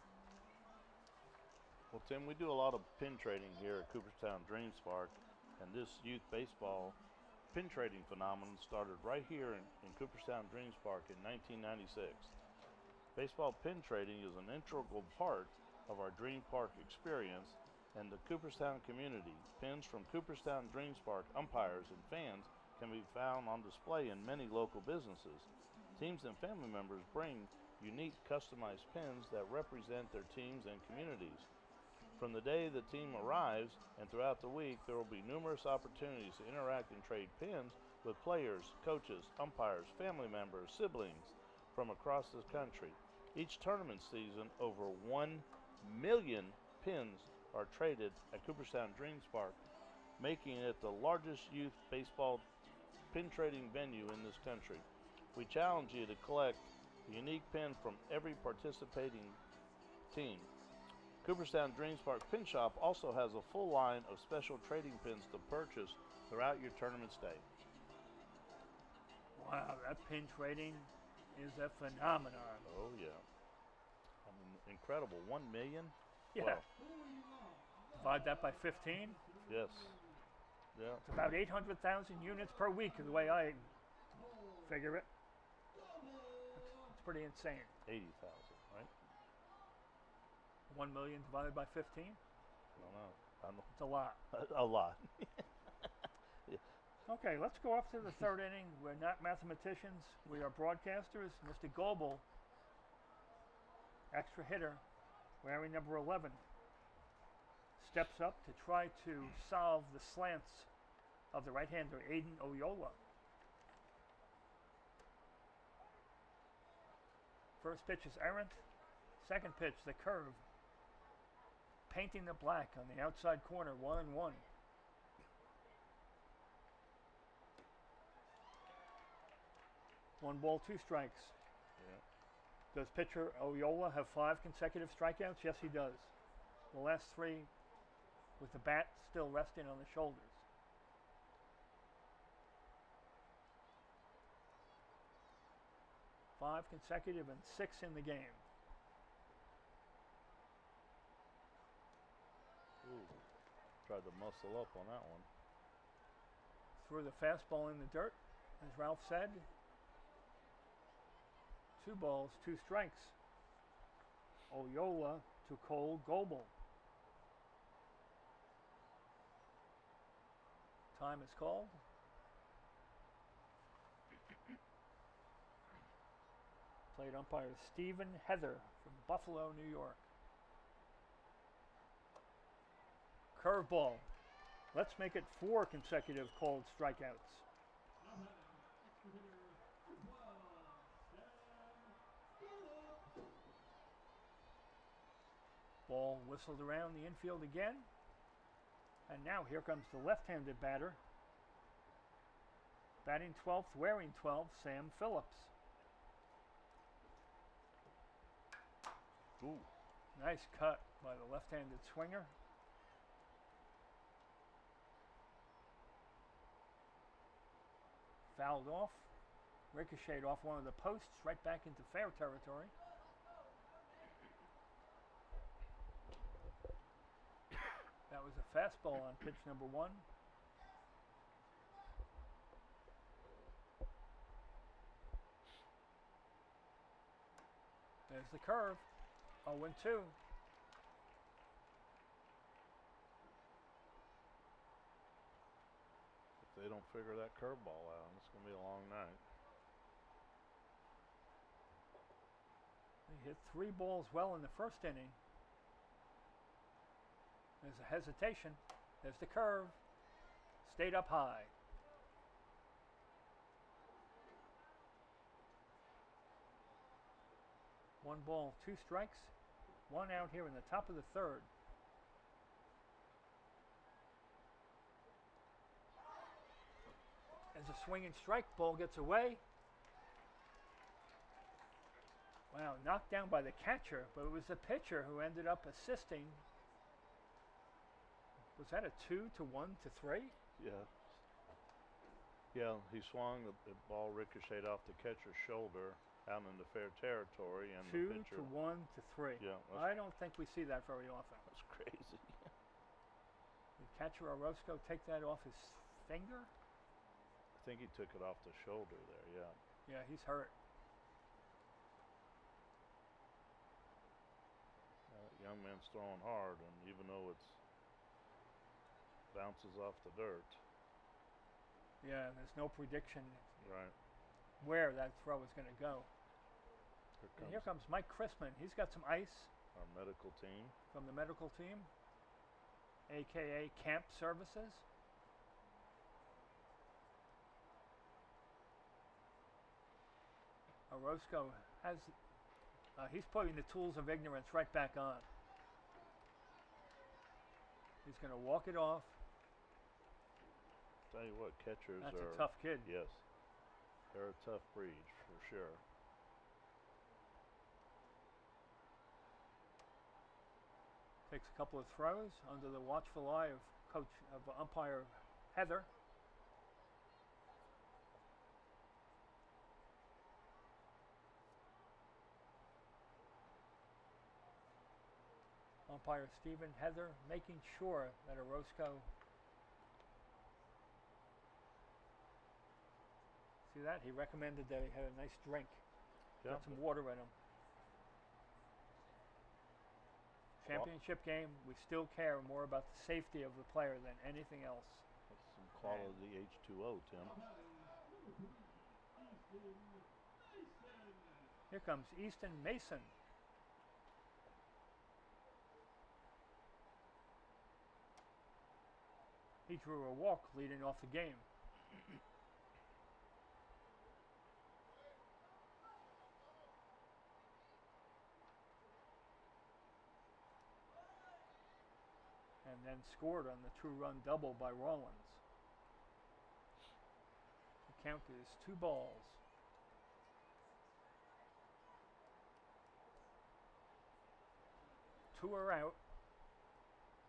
Well, Tim, we do a lot of pin trading here at Cooperstown Dream Spark, and this youth baseball pin trading phenomenon started right here in Cooperstown Dream Spark in 1996. Baseball pin trading is an integral part of our Dream Park experience and the Cooperstown community. Pins from Cooperstown Dream Spark umpires and fans can be found on display in many local businesses. Teams and family members bring unique customized pins that represent their teams and communities. From the day the team arrives and throughout the week, there will be numerous opportunities to interact and trade pins with players, coaches, umpires, family members, siblings from across the country. Each tournament season, over 1 million pins are traded at Cooperstown Dreams Park, making it the largest youth baseball pin trading venue in this country. We challenge you to collect a unique pin from every participating team. Cooperstown Dreams Park Pin Shop also has a full line of special trading pins to purchase throughout your tournament stay. Wow, that pin trading is a phenomenon. Oh yeah, I mean, incredible. 1 million. Yeah. Wow. Divide that by 15. Yes. Yeah. It's about 800,000 units per week, is the way I figure it. It's pretty insane. 80,000, right? 1 million divided by 15. I don't know. It's a lot. A lot. Okay, let's go off to the third inning. We're not mathematicians. We are broadcasters. Mr. Goebel, extra hitter, wearing number 11, steps up to try to solve the slants of the right-hander, Aiden Oyola. First pitch is errant. Second pitch, the curve, painting the black on the outside corner, 1-1. One ball, 2 strikes. Yeah. Does pitcher Oyola have 5 consecutive strikeouts? Yes, he does. The last 3 with the bat still resting on the shoulders. Five consecutive and 6 in the game. Ooh. Tried to muscle up on that one. Threw the fastball in the dirt, as Ralph said. 2 balls, 2 strikes. Oyola to Cole Goebel. Time is called. Plate umpire Stephen Heather from Buffalo, New York. Curveball. Let's make it 4 consecutive called strikeouts. Ball whistled around the infield again. And now here comes the left-handed batter. Batting 12th, wearing 12, Sam Phillips. Ooh. Nice cut by the left-handed swinger. Fouled off. Ricocheted off one of the posts, right back into fair territory. That was a fastball on pitch number 1. There's the curve. 0-2. If they don't figure that curveball out, it's going to be a long night. They hit 3 balls well in the first inning. There's a hesitation. There's the curve. Stayed up high. One ball, 2 strikes. 1 out here in the top of the third. As a swinging strike, ball gets away. Wow, knocked down by the catcher, but it was the pitcher who ended up assisting. Was that a 2-1-3? Yeah. Yeah, he swung, the ball ricocheted off the catcher's shoulder out into fair territory, and 2-1-3. Yeah, I don't think we see that very often. that's crazy. Did catcher Orozco take that off his finger? I think he took it off the shoulder there, yeah. Yeah, he's hurt. Young man's throwing hard, and even though it's bounces off the dirt. Yeah, there's no prediction Right. where that throw is going to go. Here And comes here comes Mike Chrisman. He's got some ice our medical team. from the medical team. aka Camp Services. Orozco has, he's putting the tools of ignorance right back on. He's going to walk it off. Tell you what, catchers That's are a tough kid. Yes, they're a tough breed for sure. Takes a couple of throws under the watchful eye of umpire Heather. Umpire Stephen Heather making sure that Orozco. See that? He recommended that he had a nice drink. Yep. Got some water in him. Championship game, we still care more about the safety of the player than anything else. That's some quality H2O, Tim. Here comes Easton Mason. He drew a walk leading off the game. And then scored on the two-run double by Rollins. The count is 2 balls. Two are out.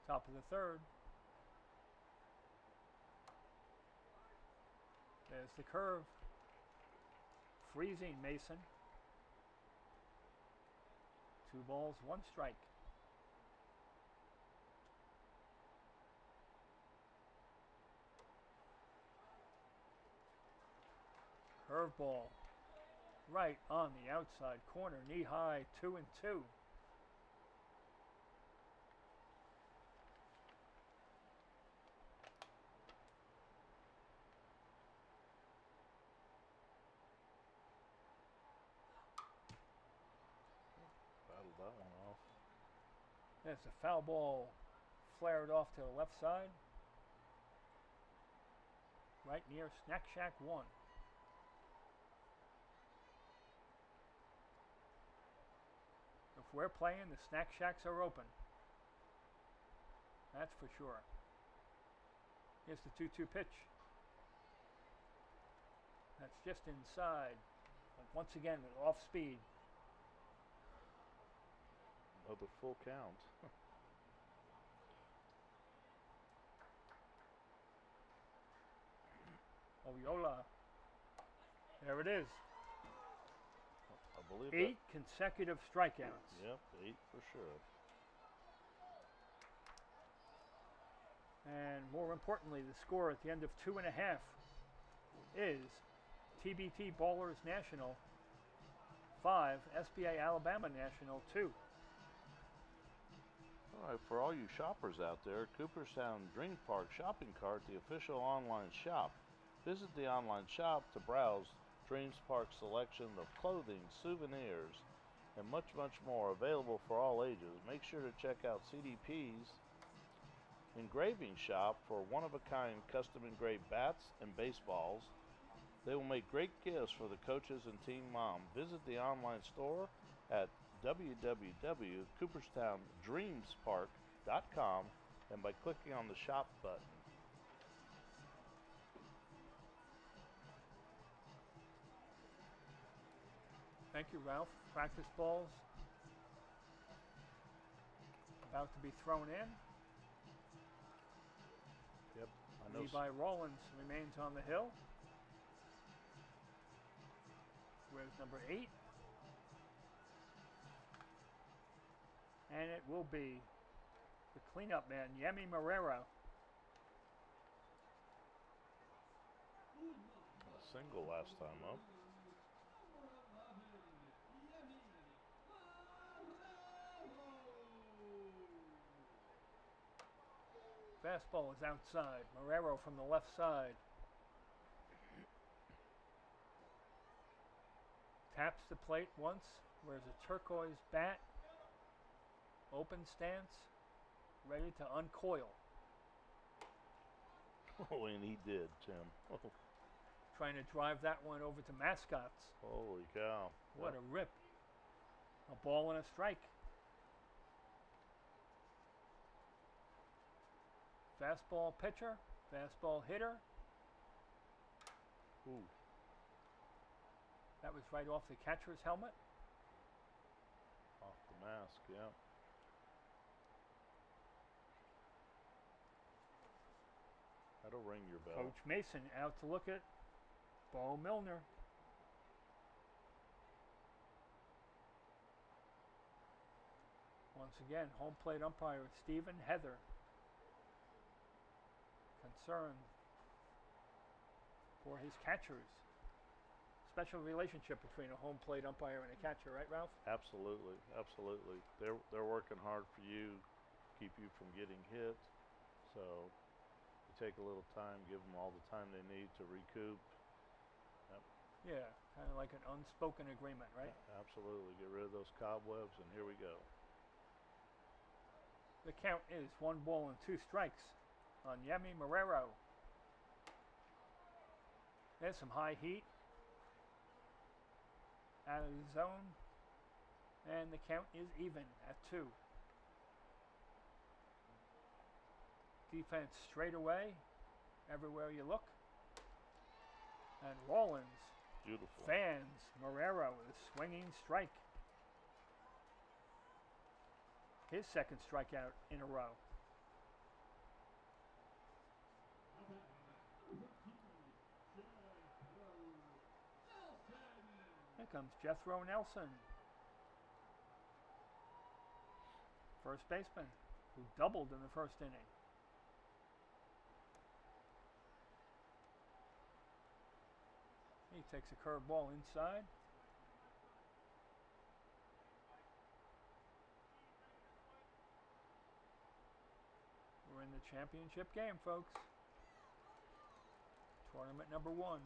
Top of the third. There's the curve. Freezing Mason. 2 balls, 1 strike. Curveball. Right on the outside corner. Knee high, 2-2. Battled that one off. There's a foul ball flared off to the left side. Right near Snack Shack 1. If we're playing, the Snack Shacks are open. That's for sure. Here's the 2-2 pitch. That's just inside. But once again, with off speed. Another full count. Oviola. There it is. I believe 8 consecutive strikeouts. Yep, 8 for sure. And more importantly, the score at the end of 2.5 is TBT Ballers National 5, SBA Alabama National 2. All right, for all you shoppers out there, Cooperstown Dream Park Shopping Cart, the official online shop. Visit the online shop to browse Dreams Park's selection of clothing, souvenirs, and much, much more available for all ages. Make sure to check out CDP's engraving shop for one-of-a-kind custom engraved bats and baseballs. They will make great gifts for the coaches and team mom. Visit the online store at www.cooperstowndreamspark.com and by clicking on the shop button. Thank you, Ralph. Practice balls about to be thrown in. Yep, I know. Levi Rollins remains on the hill. Where's number 8? And it will be the cleanup man, Yemi Marrero. A single last time up. Fastball is outside. Marrero from the left side. Taps the plate once. Wears a turquoise bat. Open stance. Ready to uncoil. Oh, and he did, Tim. Trying to drive that one over to Mascots. Holy cow. What Yep. a rip. A ball and a strike. Fastball pitcher, fastball hitter. Ooh. That was right off the catcher's helmet. Off the mask, yeah. That'll ring your bell. Coach Mason out to look at Bo Milner. Once again, home plate umpire Stephen Heather. Concerned for his catchers. Special relationship between a home plate umpire and a catcher, right, Ralph? Absolutely, absolutely. They're working hard for you, keep you from getting hit. So you take a little time, give them all the time they need to recoup. Yeah, kind of like an unspoken agreement, right? Absolutely. Get rid of those cobwebs, and here we go. The count is 1 ball and 2 strikes on Yemi Marrero. There's some high heat out of the zone, and the count is even at 2. Defense straight away, everywhere you look. And Rollins Beautiful. fans Marrero with a swinging strike. His second strikeout in a row. Here comes Jethro Nelson, first baseman, who doubled in the first inning. He takes a curveball inside. We're in the championship game, folks. Tournament number 1.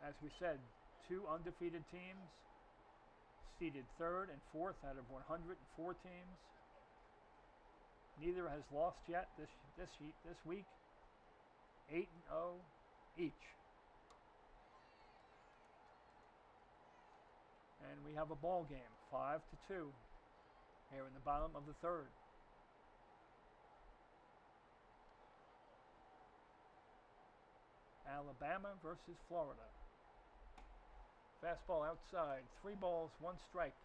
As we said, 2 undefeated teams, seeded 3rd and 4th out of 104 teams. Neither has lost yet this week. 8-0 each. And we have a ball game, 5-2, here in the bottom of the 3rd. Alabama versus Florida. Fastball outside, 3 balls, 1 strike.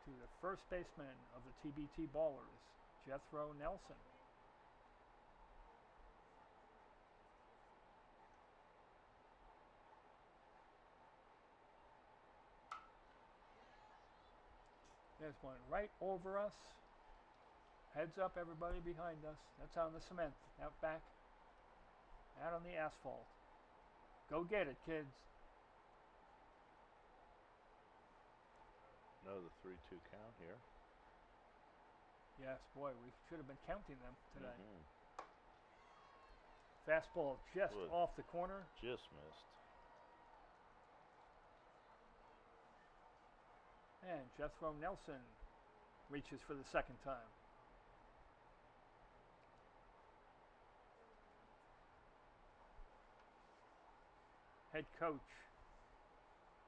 To the first baseman of the TBT Ballers, Jethro Nelson. There's one right over us. Heads up, everybody behind us. That's on the cement, out back, out on the asphalt. Go get it, kids. No, the 3-2 count here. Yes, boy, we should have been counting them today. Mhm. Fastball just Good. off the corner. Just missed. And Jethro Nelson reaches for the second time. Head coach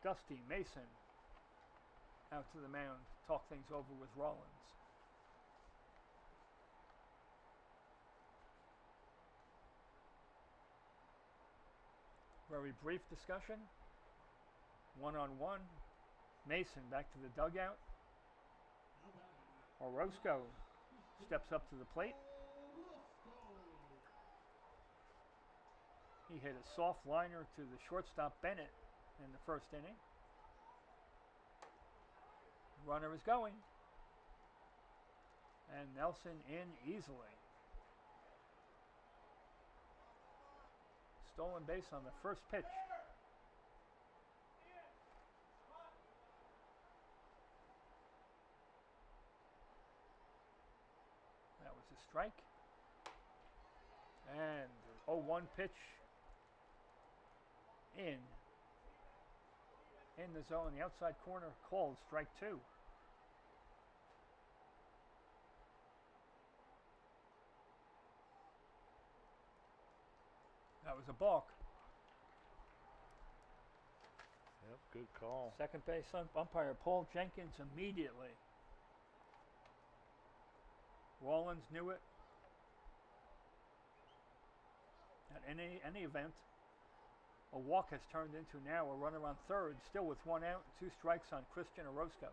Dusty Mason out to the mound to talk things over with Rollins. Very brief discussion. One-on-one. Mason back to the dugout. Orozco steps up to the plate. He hit a soft liner to the shortstop Bennett in the first inning. Runner is going. And Nelson in easily. Stolen base on the first pitch. That was a strike. And 0-1 pitch in the zone, the outside corner, called strike 2. was a balk. Yep, good call. Second base umpire Paul Jenkins immediately. Rawlins knew it. At any event, a walk has turned into now a runner on third, still with 1 out, 2 strikes on Christian Orozco.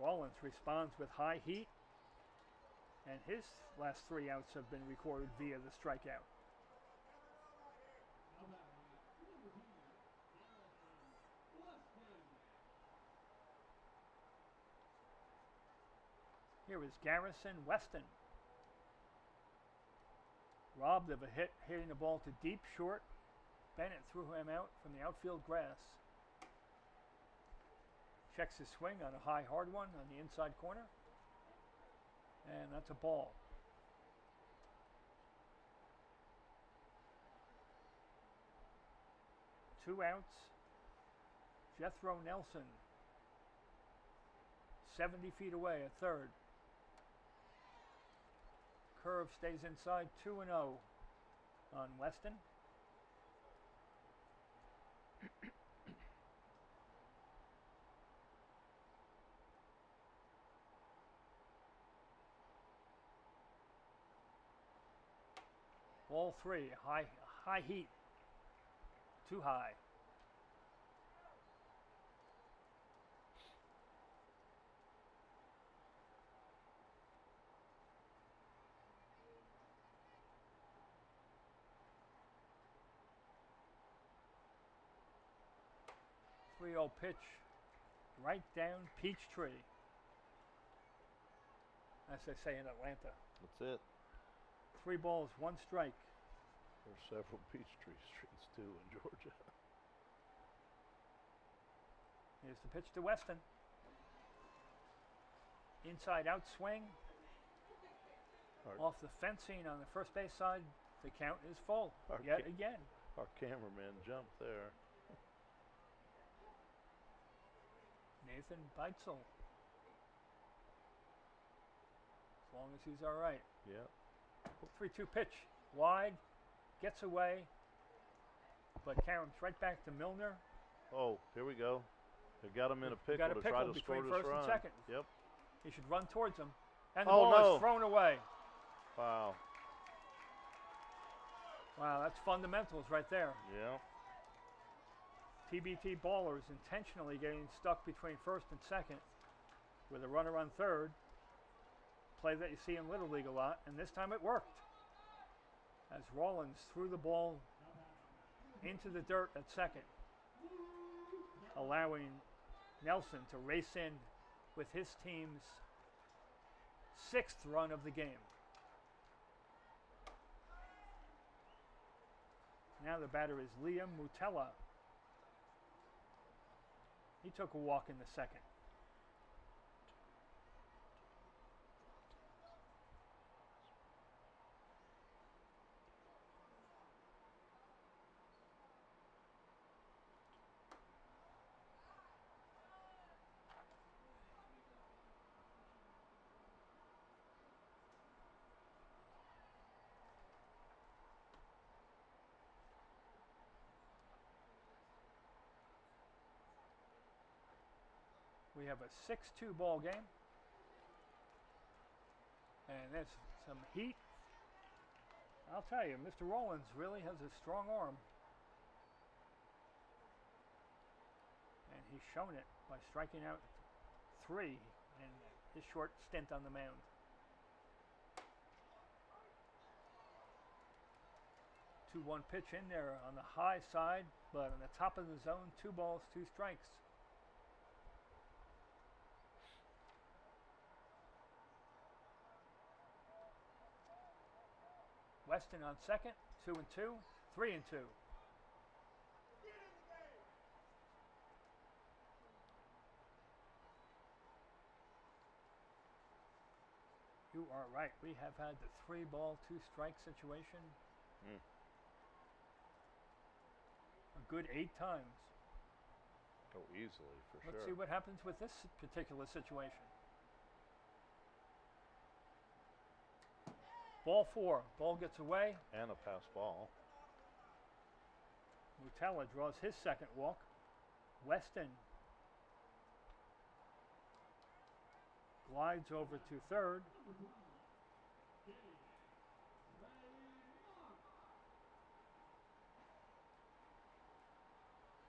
Rawlins responds with high heat, and his last 3 outs have been recorded via the strikeout. Here is Garrison Weston. Robbed of a hit, hitting the ball to deep short. Bennett threw him out from the outfield grass. Checks his swing on a high hard one on the inside corner. And that's a ball. Two outs. Jethro Nelson, 70 feet away at third. Curve stays inside, 2-0 on Weston. Ball 3, high heat, too high. Three-0 pitch, right down Peachtree, as they say in Atlanta. That's it. 3 balls, 1 strike. There's several Peachtree streets too in Georgia. Here's the pitch to Weston. Inside out swing. Off the fencing on the first base side. The count is full yet again. Our cameraman jumped there. Nathan Beitzel. As long as he's all right. Yep. 3-2 pitch. Wide. Gets away. But counts right back to Milner. Oh, here we go. They got him in a pickle got a to pickle try to between score this first run. and second. Yep. He should run towards him. And the Oh, ball no. is thrown away. Wow. Wow, that's fundamentals right there. Yeah. TBT ballers intentionally getting stuck between first and second with a runner on third. Play that you see in Little League a lot, and this time it worked. As Rawlins threw the ball into the dirt at second, allowing Nelson to race in with his team's 6th run of the game. Now the batter is Liam Mutella. He took a walk in the second. We have a 6-2 ball game. And there's some heat. I'll tell you, Mr. Rawlins really has a strong arm. And he's shown it by striking out 3 in his short stint on the mound. Two-one pitch in there on the high side, but on the top of the zone, 2 balls, 2 strikes. Weston on second, 2-2, 3-2. You are right. We have had the 3-ball, 2-strike situation a good 8 times. Oh, easily, for sure. Let's see what happens with this particular situation. ball 4. Ball gets away. And a pass ball. Mutala draws his second walk. Weston glides over to third.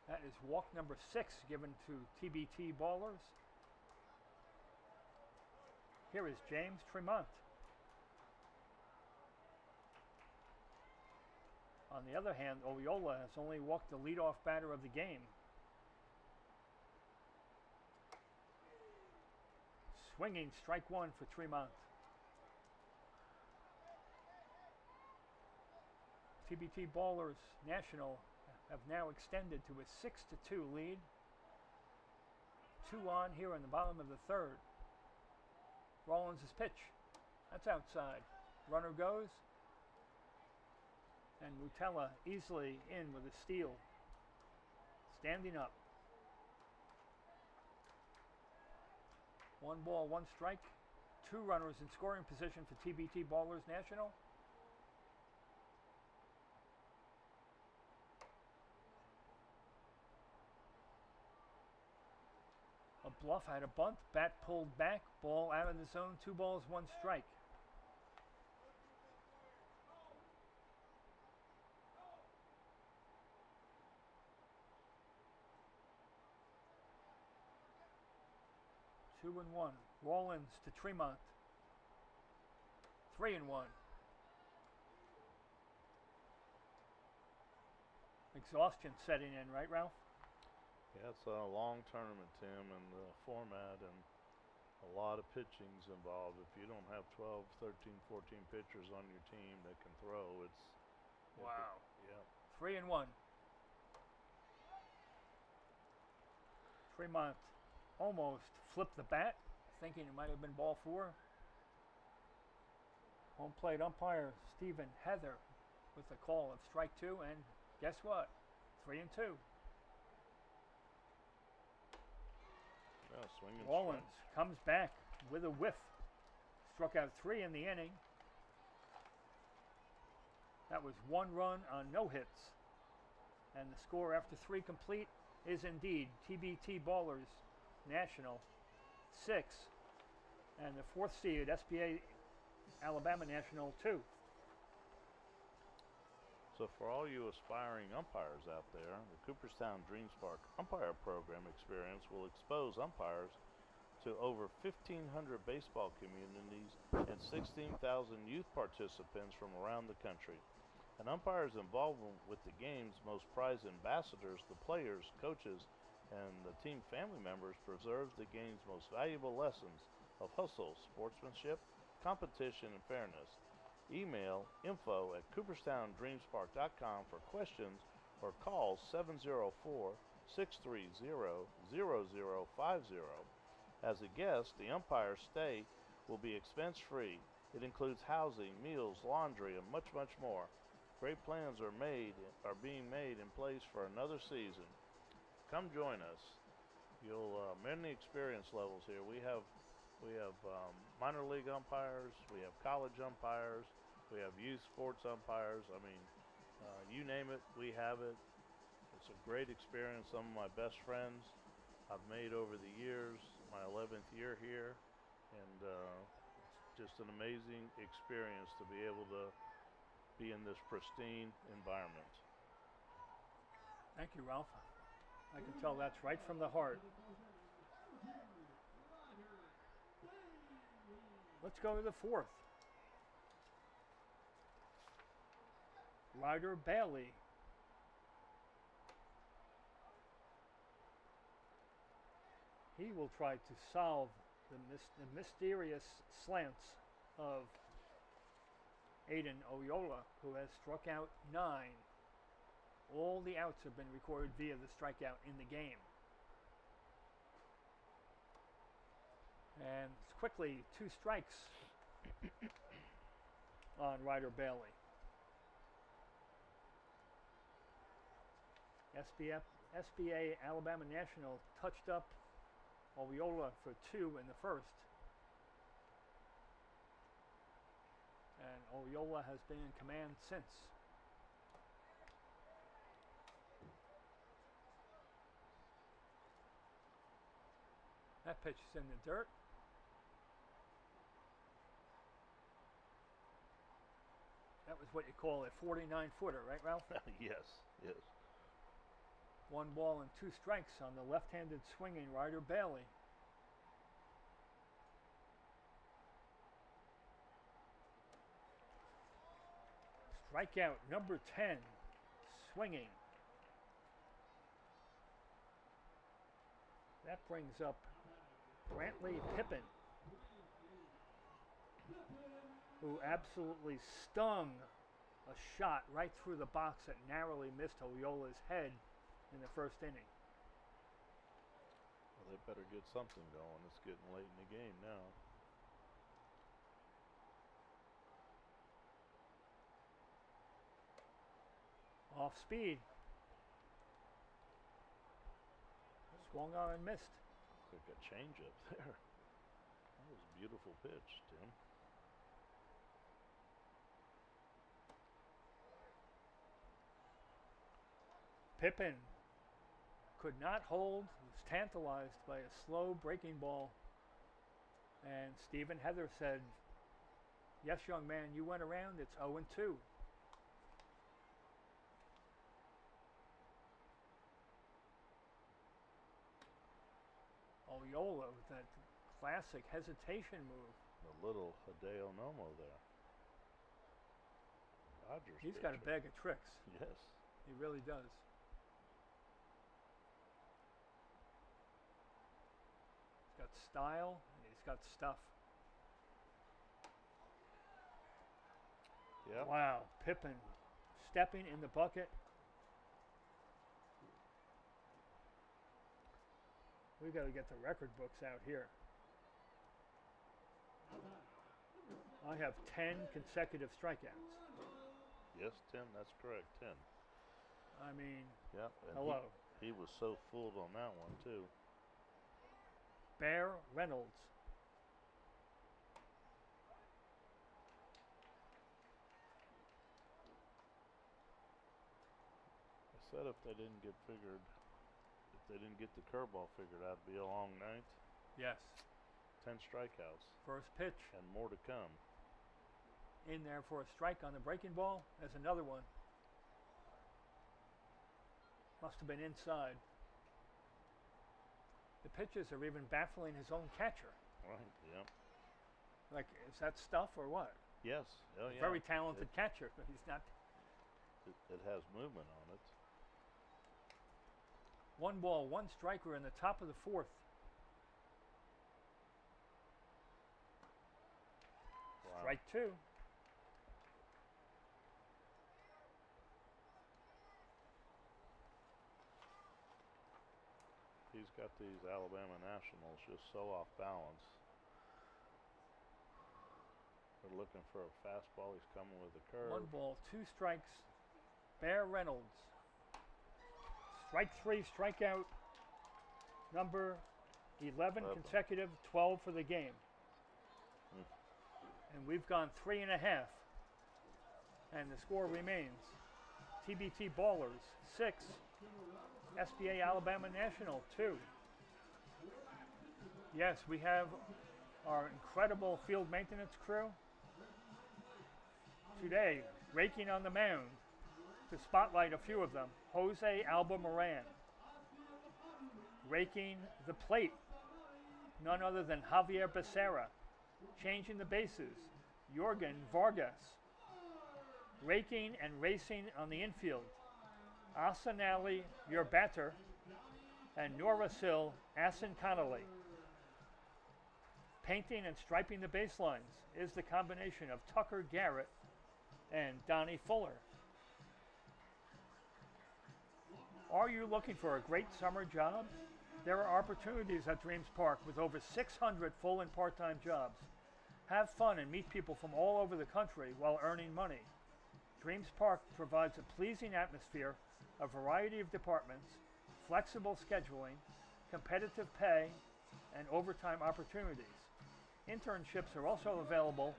That is walk number 6 given to TBT ballers. Here is James Tremont. On the other hand, Oviola has only walked the leadoff batter of the game. Swinging strike 1 for Tremont. TBT ballers National have now extended to a 6-2 lead. 2 on here in the bottom of the third. Rollins' pitch. That's outside. Runner goes. And Mutala easily in with a steal. Standing up. 1 ball, 1 strike. 2 runners in scoring position for TBT ballers National. A bluff had a bunt, bat pulled back, ball out of the zone, 2 balls, 1 strike. Two and 1. Rollins to Tremont. 3 and 1. Exhaustion setting in, right, Ralph? Yeah, it's a long tournament, Tim, and the format and a lot of pitching's involved. If you don't have 12, 13, 14 pitchers on your team that can throw, it's... Wow. Yeah. 3 and 1. Tremont almost flipped the bat, thinking it might have been ball 4. Home plate umpire Stephen Heather with the call of strike 2, and guess what? 3 and 2. Yeah, swinging Rollins comes back with a whiff. Struck out 3 in the inning. That was 1 run on no hits. And the score after 3 complete is indeed TBT ballers National 6 and the 4th seed SBA Alabama National 2. So for all you aspiring umpires out there, the Cooperstown DreamSpark umpire program experience will expose umpires to over 1,500 baseball communities and 16,000 youth participants from around the country. An umpire's involvement with the game's most prized ambassadors, the players, coaches, and the team family members preserves the game's most valuable lessons of hustle, sportsmanship, competition, and fairness. Email info@cooperstowndreamspark.com for questions or call 704-630-0050. As a guest, the umpire's stay will be expense-free. It includes housing, meals, laundry, and much, much more. Great plans are being made in place for another season. Come join us. You'll many experience levels here. We have minor league umpires. We have college umpires. We have youth sports umpires. I mean, you name it, we have it. It's a great experience. Some of my best friends I've made over the years. My 11th year here, and it's just an amazing experience to be able to be in this pristine environment. Thank you, Ralph. I can tell that's right from the heart. Let's go to the 4th. Ryder Bailey. He will try to solve the mysterious slants of Aiden Oviola, who has struck out 9. All the outs have been recorded via the strikeout in the game. And quickly, 2 strikes on Ryder Bailey. SBA Alabama National touched up Oviola for 2 in the first. And Oyola has been in command since. That pitch is in the dirt. That was what you call a 49-footer, right, Ralph? Yes, yes. 1 ball and 2 strikes on the left-handed swinging Ryder Bailey. Strikeout number 10, swinging. That brings up Brantley Pippin, who absolutely stung a shot right through the box that narrowly missed Oyola's head in the first inning. Well, they better get something going. It's getting late in the game now. Off speed. Swung on and missed. Like a change up there. That was a beautiful pitch, Tim. Pippin could not hold, was tantalized by a slow breaking ball. And Stephen Heather said, "Yes, young man, you went around, it's 0-2. Oyola with that classic hesitation move. The little Hideo Nomo there. Dodgers He's pitcher. got a bag of tricks. Yes. He really does. He's got style and he's got stuff. Yeah. Wow, Pippin stepping in the bucket. We got to get the record books out here. I have 10 consecutive strikeouts. Yes, Tim, that's correct. 10. I mean, Yeah. And hello. He was so fooled on that one too. Bear Reynolds. I said if they didn't get the curveball figured out, it'd be a long night. Yes. 10 strikeouts. First pitch. And more to come. In there for a strike on the breaking ball. There's another one. Must have been inside. The pitches are even baffling his own catcher. Right, yeah. Like, is that stuff or what? Yes. Oh, yeah. Very talented catcher, but he's not. It has movement on it. 1 ball, 1 striker in the top of the 4th. Wow. Strike 2. He's got these Alabama Nationals just so off balance. They're looking for a fastball. He's coming with a curve. 1 ball, 2 strikes. Bear Reynolds. Strike 3, strikeout number 11 consecutive, 12 for the game. And we've gone 3.5. And the score remains TBT Ballers 6, SBA Alabama National 2. Yes, we have our incredible field maintenance crew today raking on the mound. To spotlight a few of them, Jose Alba Moran. Raking the plate, none other than Javier Becerra. Changing the bases, Jorgen Vargas. Raking and racing on the infield, Asanali, your batter, and Norasil Asin Connolly. Painting and striping the baselines is the combination of Tucker Garrett and Donnie Fuller. Are you looking for a great summer job? There are opportunities at Dreams Park with over 600 full and part-time jobs. Have fun and meet people from all over the country while earning money. Dreams Park provides a pleasing atmosphere, a variety of departments, flexible scheduling, competitive pay, and overtime opportunities. Internships are also available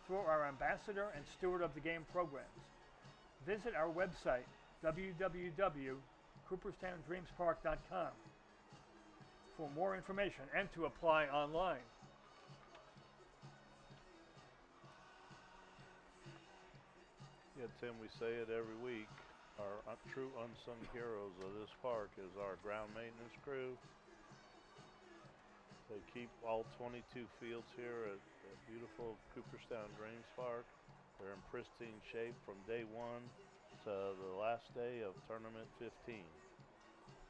through our ambassador and steward of the game programs. Visit our website, www.cooperstowndreamspark.com, for more information and to apply online. Yeah, Tim, we say it every week. Our true unsung heroes of this park is our ground maintenance crew. They keep all 22 fields here at beautiful Cooperstown Dreams Park. They're in pristine shape from day one to the last day of tournament 15.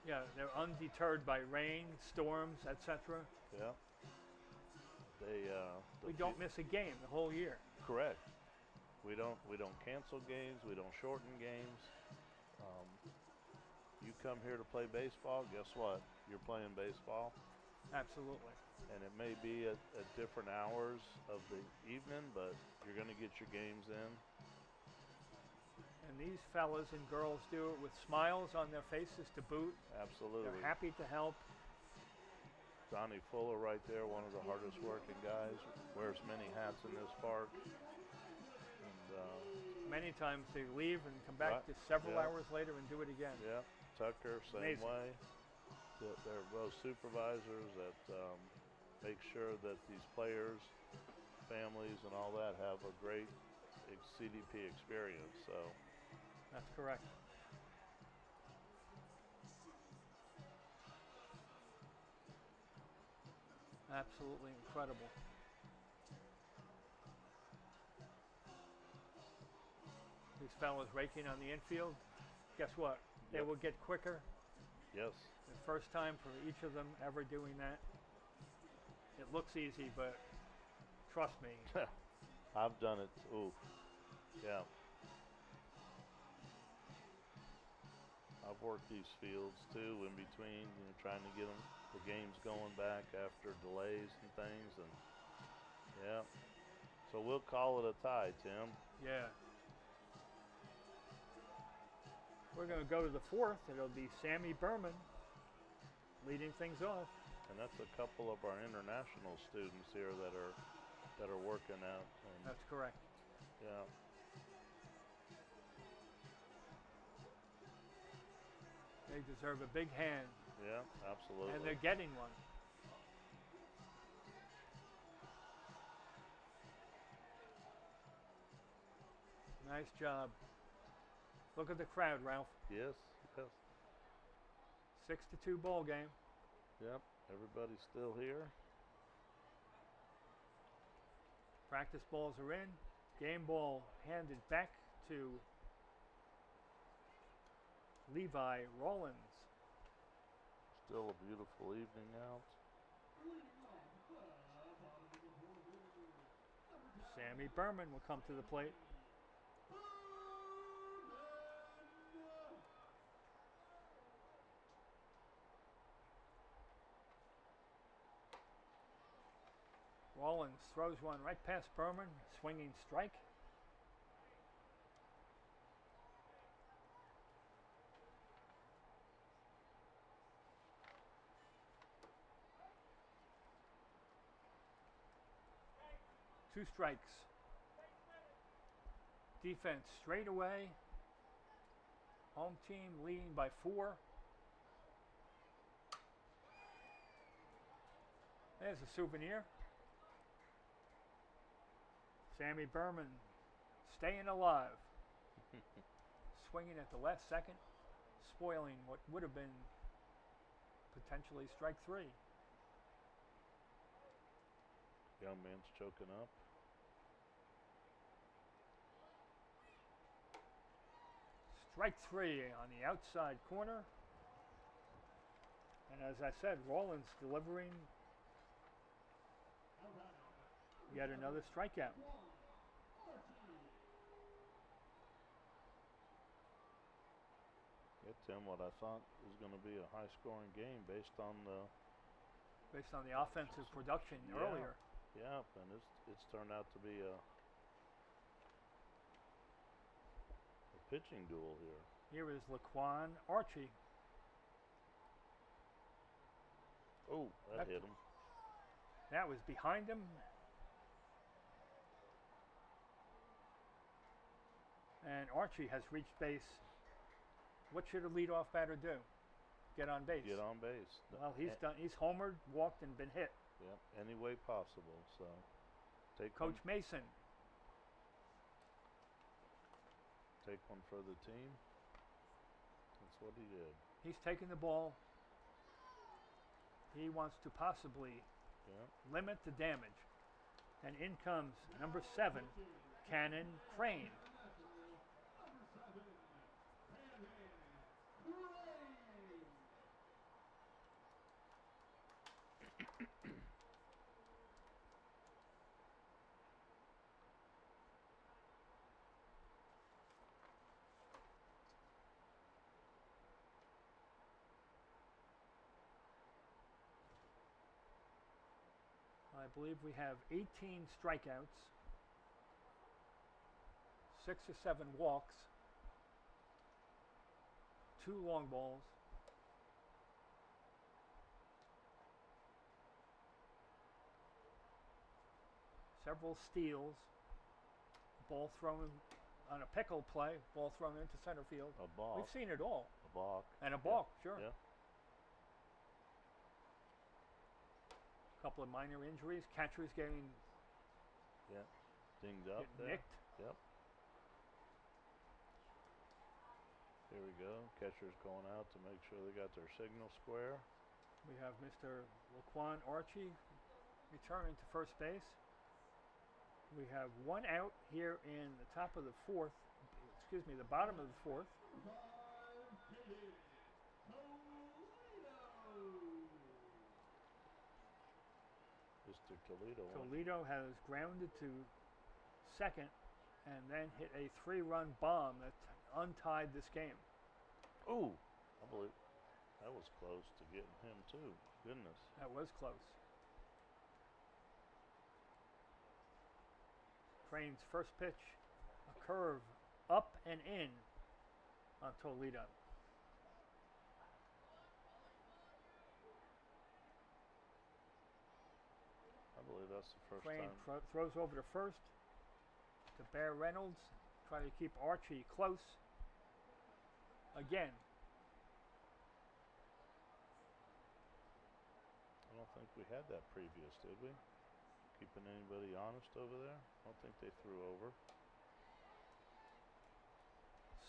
Yeah, they're undeterred by rain, storms, etc. Yeah. We don't miss a game the whole year. Correct. We don't cancel games. We don't shorten games. You come here to play baseball. Guess what? You're playing baseball. Absolutely. And it may be at different hours of the evening, but you're going to get your games in. And these fellas and girls do it with smiles on their faces to boot. Absolutely. They're happy to help. Johnny Fuller right there, one of the hardest working guys, wears many hats in this park. And many times they leave and come back just several hours later and do it again. Yeah, Tucker, same way. They're both supervisors that make sure that these players, families, and all that have a great CDP experience. So that's correct. Absolutely incredible. These fellows raking on the infield, guess what? They will get quicker. Yes. The first time for each of them ever doing that. It looks easy, but trust me. I've done it. Ooh, yeah. I've worked these fields too in between, trying to get the games going back after delays and things, and yeah. So we'll call it a tie, Tim. Yeah. We're going to go to the fourth. It'll be Sammy Berman leading things off. And that's a couple of our international students here that are working out. And that's correct. Yeah. They deserve a big hand. Yeah, absolutely. And they're getting one. Nice job. Look at the crowd, Ralph. Yes, yes. 6-2 ball game. Yep, everybody's still here. Practice balls are in. Game ball handed back to Levi Rollins. Still a beautiful evening out. Sammy Berman will come to the plate. Rollins throws one right past Berman, swinging strike. Two strikes. Defense straight away. Home team leading by 4. There's a souvenir. Sammy Berman staying alive. Swinging at the last second, spoiling what would have been potentially strike 3. Young man's choking up. Strike 3 on the outside corner. And as I said, Rollins delivering yet another strikeout. Yeah, Tim, what I thought was going to be a high-scoring game based on the offensive production earlier. Yeah, and it's turned out to be a pitching duel here. Here is Laquan Archie. Oh, that hit him. That was behind him. And Archie has reached base. What should a leadoff batter do? Get on base. Get on base. Well, he's done. He's homered, walked, and been hit. Yep, any way possible. So, take Coach one, Mason. take one for the team. That's what he did. He's taking the ball. He wants to possibly limit the damage. And in comes number 7, Cannon Crane. I believe we have 18 strikeouts, 6 or 7 walks, 2 long balls, several steals, ball thrown on a pickle play, ball thrown into center field. A balk. We've seen it all. A balk. And a balk, sure. Yeah. Couple of minor injuries, catchers getting Dinged up there. nicked. Yep. Here we go. Catcher's going out to make sure they got their signal square. We have Mr. Laquan Archie returning to first base. We have 1 out here in the top of the 4th, the bottom of the 4th. Mr. Toledo. Toledo has grounded to second and then hit a 3-run bomb that untied this game. Ooh, I believe that was close to getting him too. Goodness. That was close. Crane's first pitch, a curve up and in on Toledo. I believe that's the first Crane time. throws over to first to Bear Reynolds, trying to keep Archie close. Again. I don't think we had that previous, did we? Keeping anybody honest over there? I don't think they threw over.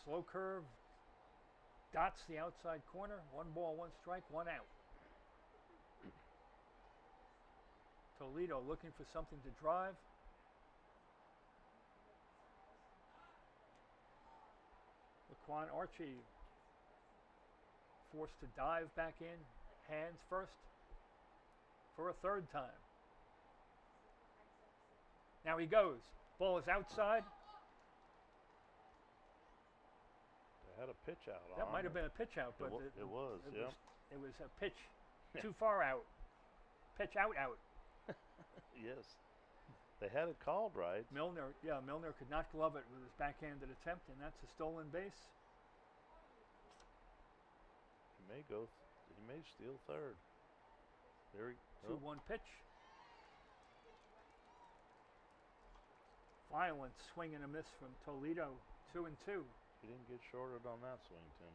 Slow curve, dots the outside corner. 1 ball, 1 strike, 1 out. Toledo looking for something to drive. Laquan Archie forced to dive back in, hands first for a 3rd time. Now he goes. Ball is outside. They had a pitch out on. That might have been a pitch out, but it was. It was a pitch too far out. Pitch out. Yes. They had it called right. Milner could not glove it with his backhanded attempt, and that's a stolen base. He may steal 3rd. There he 2-1 pitch. Violent swing and a miss from Toledo. 2-2. He didn't get shorted on that swing, Tim.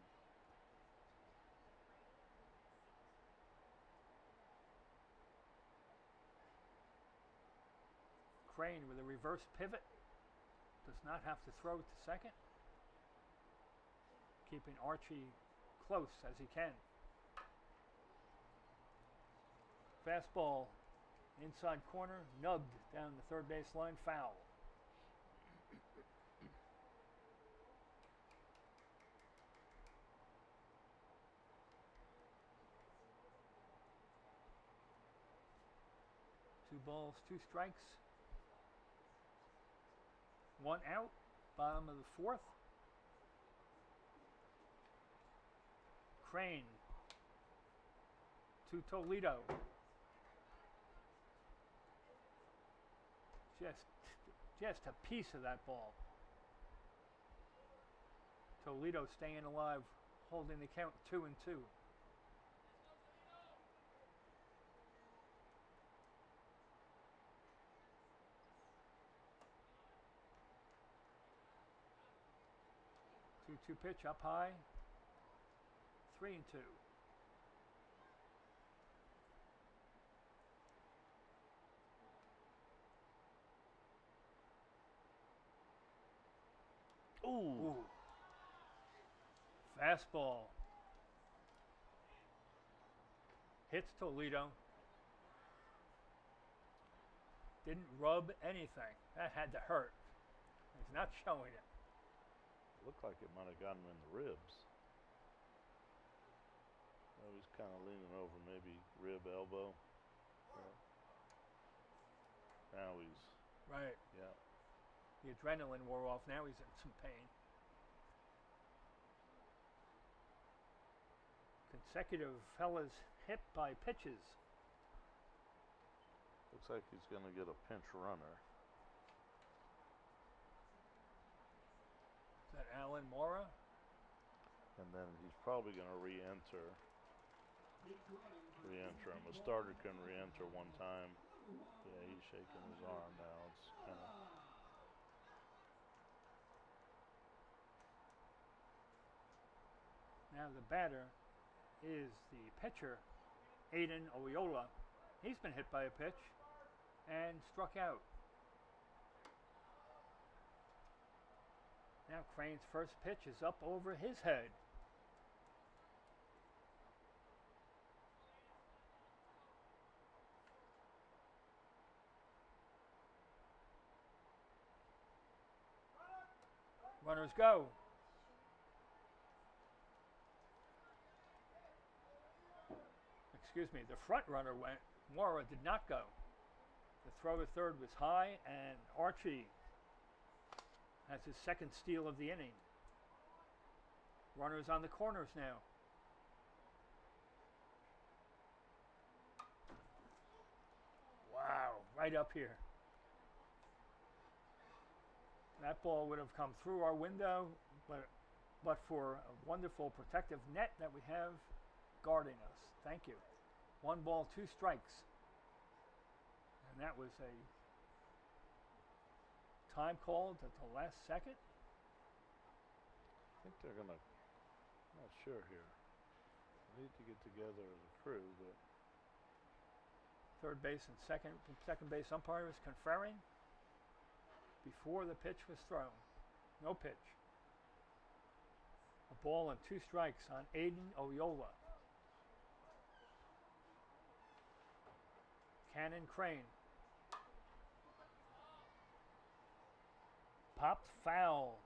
Crane with a reverse pivot. Does not have to throw to second. Keeping Archie close as he can. Fastball inside corner, nugged down the 3rd base line, foul. Two balls, 2 strikes. 1 out, bottom of the 4th. Crane to Toledo. Just a piece of that ball. Toledo staying alive, holding the count 2-2. 2-2 pitch up high. 3-2. Ooh. Fastball. Hits Toledo. Didn't rub anything. That had to hurt. He's not showing it. Looked like it might have gotten him in the ribs. Oh, he's kind of leaning over, maybe rib, elbow. Now he's, Right. yeah. The adrenaline wore off. Now he's in some pain. Consecutive fellas hit by pitches. Looks like he's going to get a pinch runner. Is that Alan Mora? And then he's probably going to re-enter. Re-enter him. A starter can re-enter one time. Yeah, he's shaking his arm now. It's kind of. Now the batter is the pitcher, Aiden Oyola. He's been hit by a pitch and struck out. Now Crane's first pitch is up over his head. Runners go. Excuse me, the front runner went. Mora did not go. The throw to third was high, and Archie has his second steal of the inning. Runners on the corners now. Wow, right up here. That ball would have come through our window, but for a wonderful protective net that we have guarding us. Thank you. 1 ball, 2 strikes. And that was a time called at the last second. I think they're going to. Not sure here. They need to get together as a crew, but. Third base and second base umpires conferring before the pitch was thrown. No pitch. A ball and 2 strikes on Aiden Oyola. Cannon Crane. Popped foul.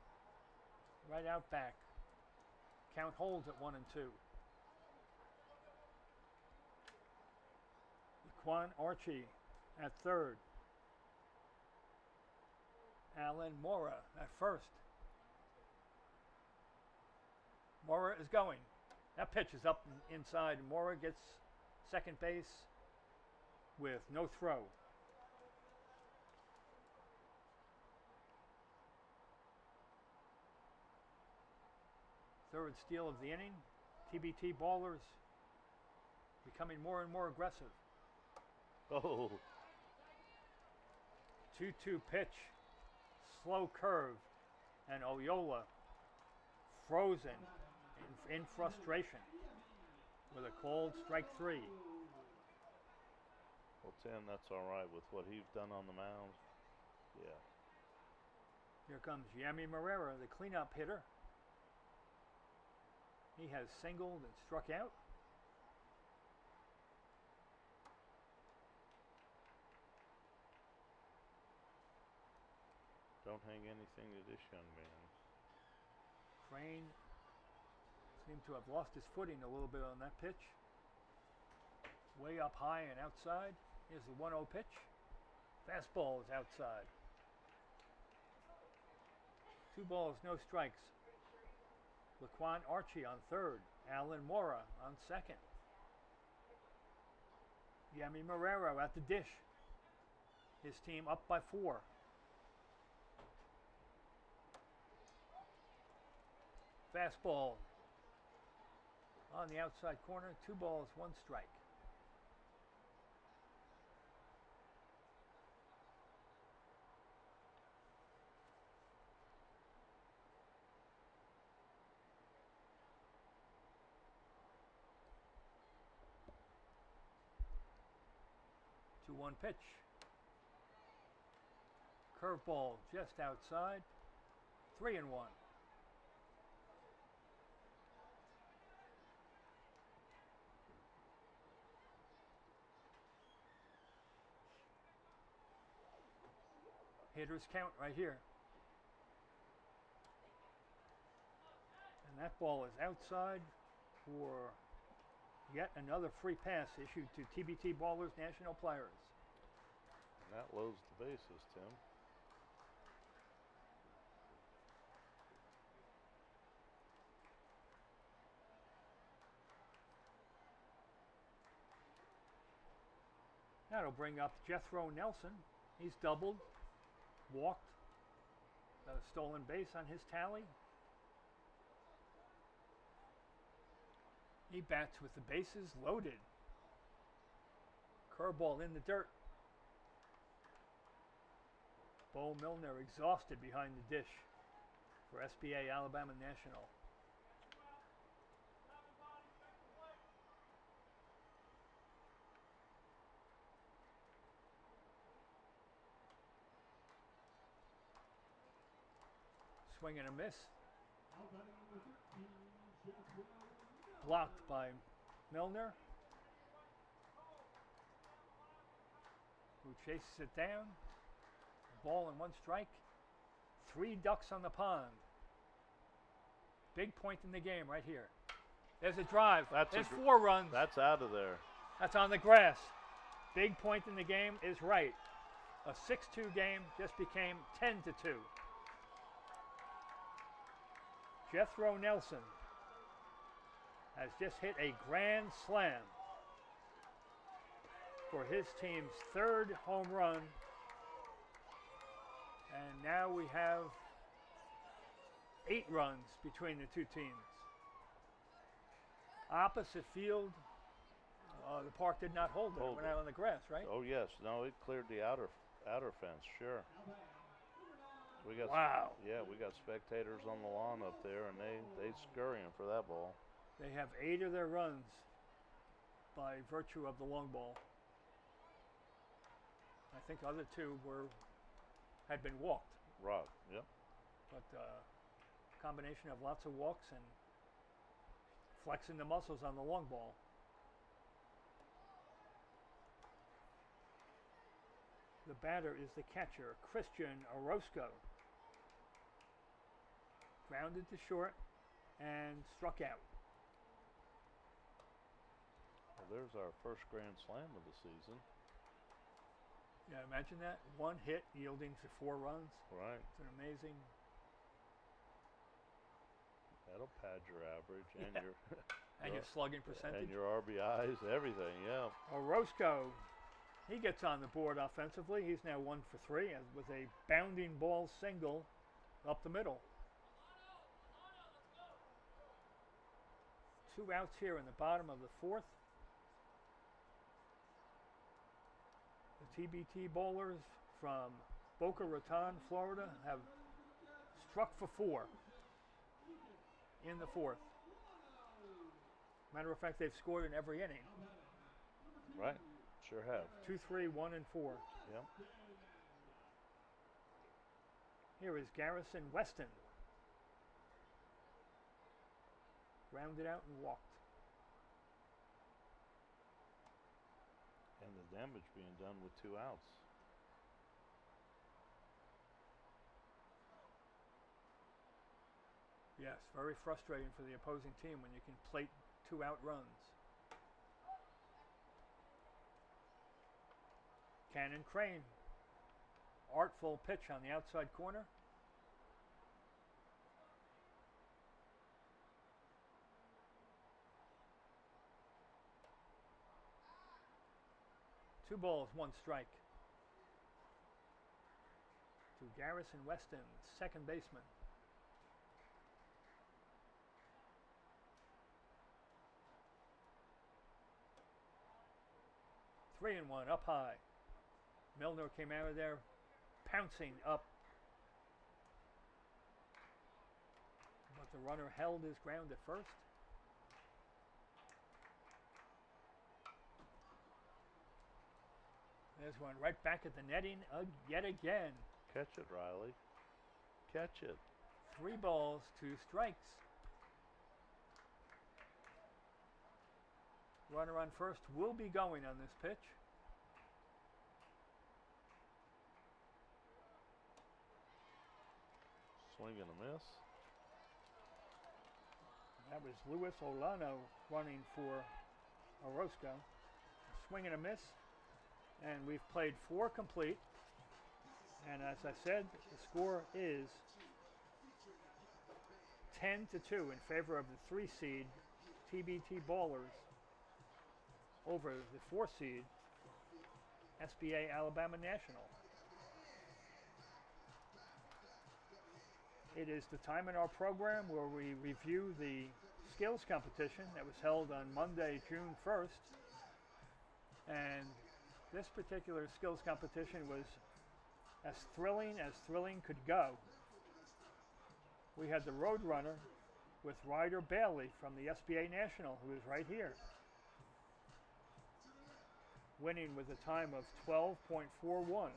Right out back. Count holds at 1-2. Laquan Archie at third. Alan Mora at first. Mora is going. That pitch is up inside. Mora gets second base with no throw. Third steal of the inning. TBT ballers becoming more and more aggressive. Oh. 2-2 pitch. Slow curve. And Oyola frozen in frustration with a called strike 3. Well, Tim, that's all right with what he's done on the mound. Yeah. Here comes Yami Morera, the cleanup hitter. He has singled and struck out. Don't hang anything to this young man. Crane seemed to have lost his footing a little bit on that pitch. Way up high and outside. Here's the 1-0 pitch. Fastball is outside. 2 balls, no strikes. Laquan Archie on third. Alan Mora on second. Yami Marrero at the dish. His team up by 4. Fastball on the outside corner. 2 balls, 1 strike. 2-1 pitch. Curveball just outside. 3-1. Hitters count right here. And that ball is outside for yet another free pass issued to TBT Ballers National Players. And that loads the bases, Tim. That'll bring up Jethro Nelson. He's doubled, walked, got a stolen base on his tally. He bats with the bases loaded. Curveball in the dirt. Bo Milner exhausted behind the dish for SBA Alabama National. Swing and a miss. Blocked by Milner, who chases it down. Ball and 1 strike. 3 ducks on the pond. Big point in the game right here. There's a drive. There's 4 runs. That's out of there. That's on the grass. Big point in the game is right. A 6-2 game just became 10-2. Jethro Nelson has just hit a grand slam for his team's 3rd home run. And now we have 8 runs between the 2 teams. Opposite field, the park did not hold it. It went out on the grass, right? Oh yes, no, it cleared the outer fence, sure. We got wow. We got spectators on the lawn up there, and they scurrying for that ball. They have 8 of their runs by virtue of the long ball. I think other 2 had been walked. Right. Yep. But combination of lots of walks and flexing the muscles on the long ball. The batter is the catcher, Christian Orozco. Grounded to short and struck out. Well, there's our first grand slam of the season. Yeah, imagine that. 1 hit yielding to 4 runs. Right. It's an amazing. That'll pad your average and your and your slugging percentage. And your RBIs, everything, yeah. Orozco, he gets on the board offensively. He's now 1 for 3 with a bounding ball single up the middle. 2 outs here in the bottom of the 4th. The TBT bowlers from Boca Raton, Florida, have struck for 4 in the 4th. Matter of fact, they've scored in every inning. Right, sure have. 2, 3, 1, and 4. Yep. Here is Garrison Weston. Grounded out and walked. And the damage being done with 2 outs. Yes, very frustrating for the opposing team when you can plate 2 out runs. Cannon Crane. Artful pitch on the outside corner. Two balls, 1 strike. To Garrison Weston, second baseman. Three and 1, up high. Milner came out of there, pouncing up. But the runner held his ground at first. There's one right back at the netting yet again. Catch it, Riley. Catch it. 3 balls, 2 strikes. Runner on first will be going on this pitch. Swing and a miss. That was Luis Olano running for Orozco. Swing and a miss. And we've played 4 complete. And as I said, the score is 10-2 in favor of the 3 seed TBT Ballers over the 4 seed SBA Alabama National. It is the time in our program where we review the skills competition that was held on Monday, June 1st. And this particular skills competition was as thrilling could go. We had the road runner with Ryder Bailey from the SBA National, who is right here, winning with a time of 12.41.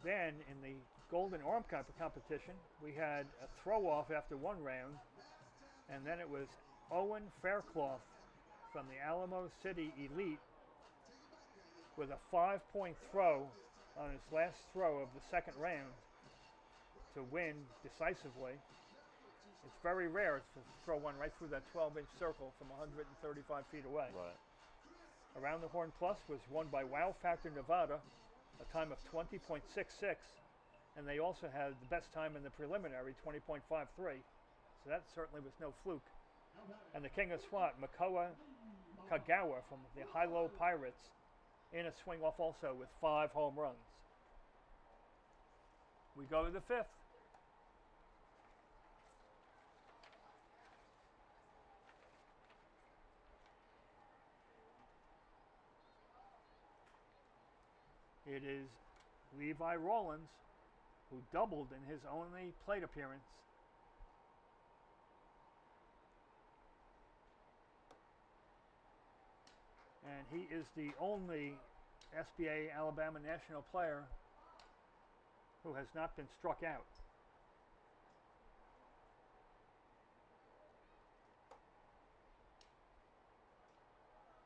Then in the Golden Arm competition, we had a throw-off after 1 round, and then it was Owen Faircloth from the Alamo City Elite with a 5-point throw on his last throw of the 2nd round to win decisively. It's very rare to throw one right through that 12-inch circle from 135 feet away. Right. Around the Horn Plus was won by Wow Factor Nevada, a time of 20.66, and they also had the best time in the preliminary, 20.53. So that certainly was no fluke. And the king of SWAT, Makoa Kagawa from the High-Low Pirates, in a swing-off also with 5 home runs. We go to the 5th. It is Levi Rollins, who doubled in his only plate appearance. And he is the only SBA Alabama National player who has not been struck out.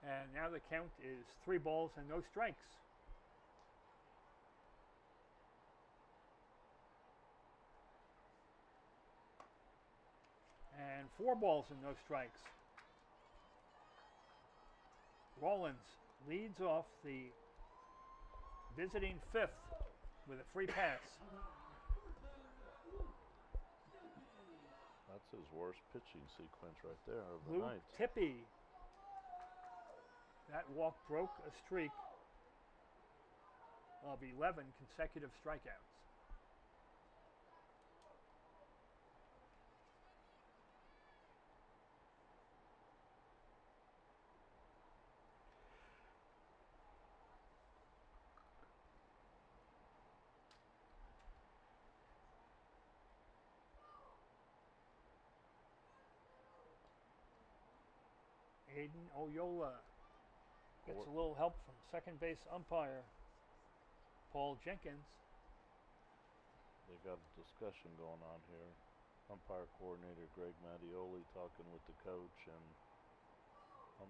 And now the count is 3 balls and no strikes. And 4 balls and no strikes. Rollins leads off the visiting 5th with a free pass. That's his worst pitching sequence right there of the Luke night. Tippy. That walk broke a streak of 11 consecutive strikeouts. Aiden Oyola gets a little help from second base umpire Paul Jenkins. They got a discussion going on here. Umpire coordinator Greg Mattioli talking with the coach and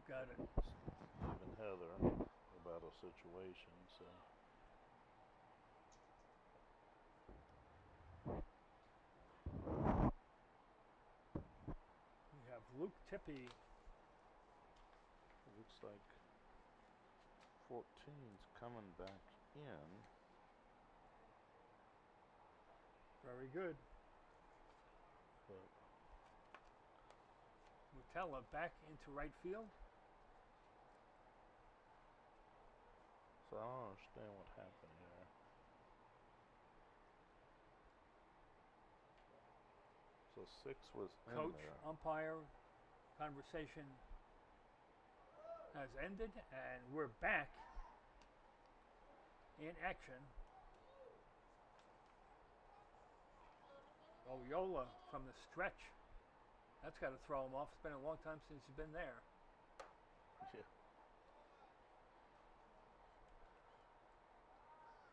Got it. Stephen Heather about a situation. So We have Luke Tippy. looks like 14's coming back in. Very good. But Mutella back into right field. so I don't understand what happened here. So 6 was in Coach, there. umpire conversation has ended, and we're back in action. Oyola from the stretch. That's got to throw him off. It's been a long time since he's been there. Yeah.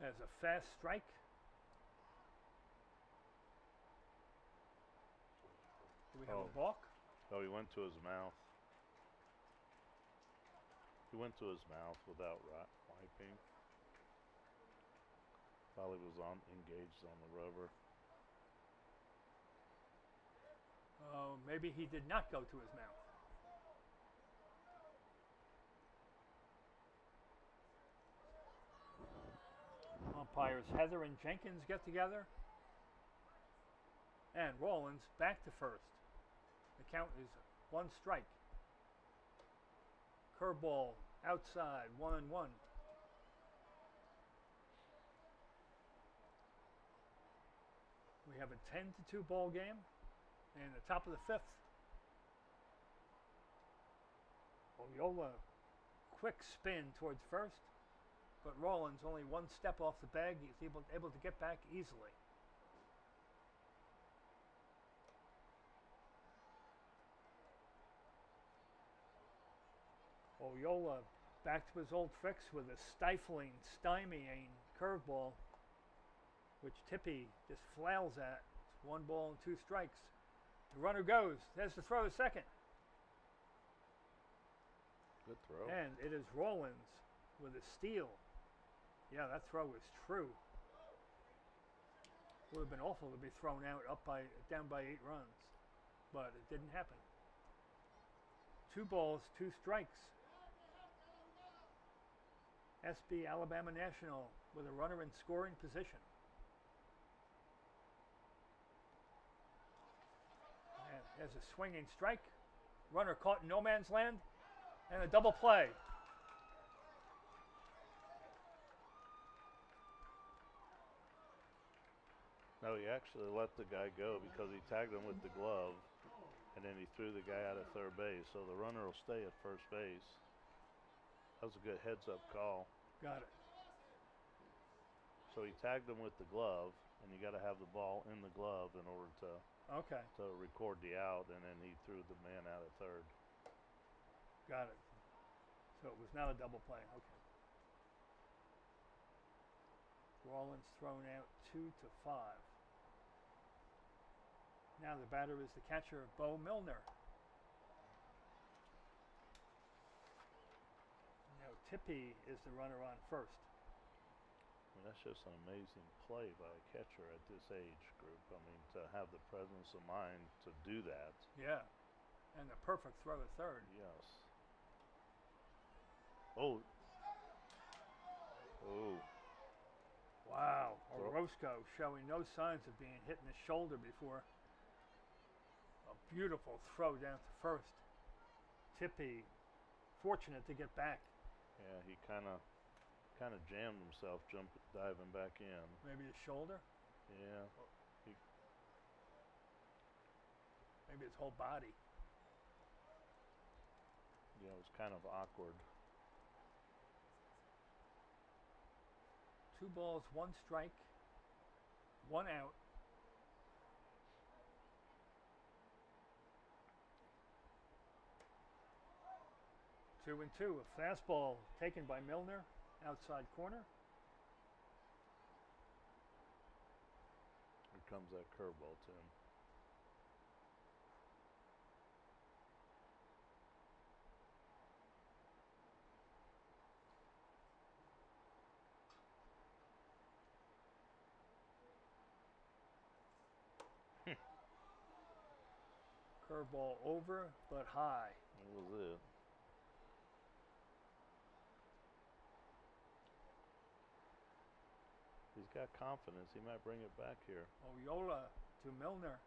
There's a fast strike. Do we have a balk? Oh, he went to his mouth. He went to his mouth without wiping. While he was engaged on the rubber. Maybe he did not go to his mouth. Umpires Heather and Jenkins get together. And Rollins back to first. The count is 1 strike. Curveball outside, 1-1. We have a 10-2 ball game. And the top of the 5th. Oyola, quick spin towards first, but Rollins only 1 step off the bag. He's able to get back easily. Oyola back to his old tricks with a stifling, stymieing curveball, which Tippy just flails at. It's 1 ball and 2 strikes. The runner goes. There's the throw to second. Good throw. And it is Rollins with a steal. Yeah, that throw was true. Would have been awful to be thrown out down by 8 runs, but it didn't happen. 2 balls, 2 strikes. SB Alabama National with a runner in scoring position. And there's a swinging strike. Runner caught in no man's land, and a double play. No, he actually let the guy go because he tagged him with the glove, and then he threw the guy out of third base. So the runner will stay at first base. That was a good heads-up call. Got it. So he tagged him with the glove, and you got to have the ball in the glove in order to record the out, and then he threw the man out at third. Got it. So it was not a double play. Okay. Rollins thrown out 2-5. Now the batter is the catcher, Bo Milner. Now Tippy is the runner on first. I mean, that's just an amazing play by a catcher at this age group. I mean, to have the presence of mind to do that. Yeah. And the perfect throw to third. Yes. Oh. Oh. Wow. Orozco showing no signs of being hit in the shoulder before. A beautiful throw down to first. Tippy fortunate to get back. Yeah, he kind of jammed himself diving back in. Maybe his shoulder? Yeah. Maybe his whole body. Yeah, it was kind of awkward. 2 balls, 1 strike, 1 out. Two and two. A fastball taken by Milner, outside corner. Here comes that curveball, Tim. Curveball over, but high. That was it. He's got confidence. He might bring it back here. Oyola to Milner.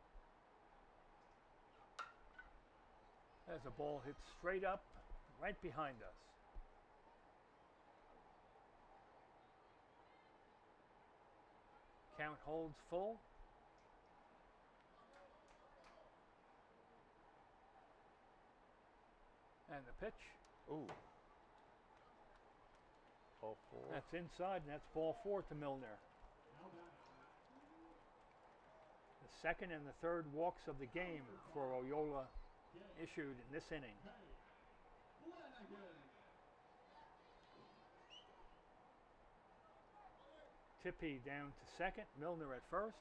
As a ball hit straight up, right behind us. Count holds full. And the pitch. Ooh. Ball 4. That's inside, and that's ball 4 to Milner. The second and the third walks of the game for Oyola issued in this inning. Tippy down to second. Milner at first.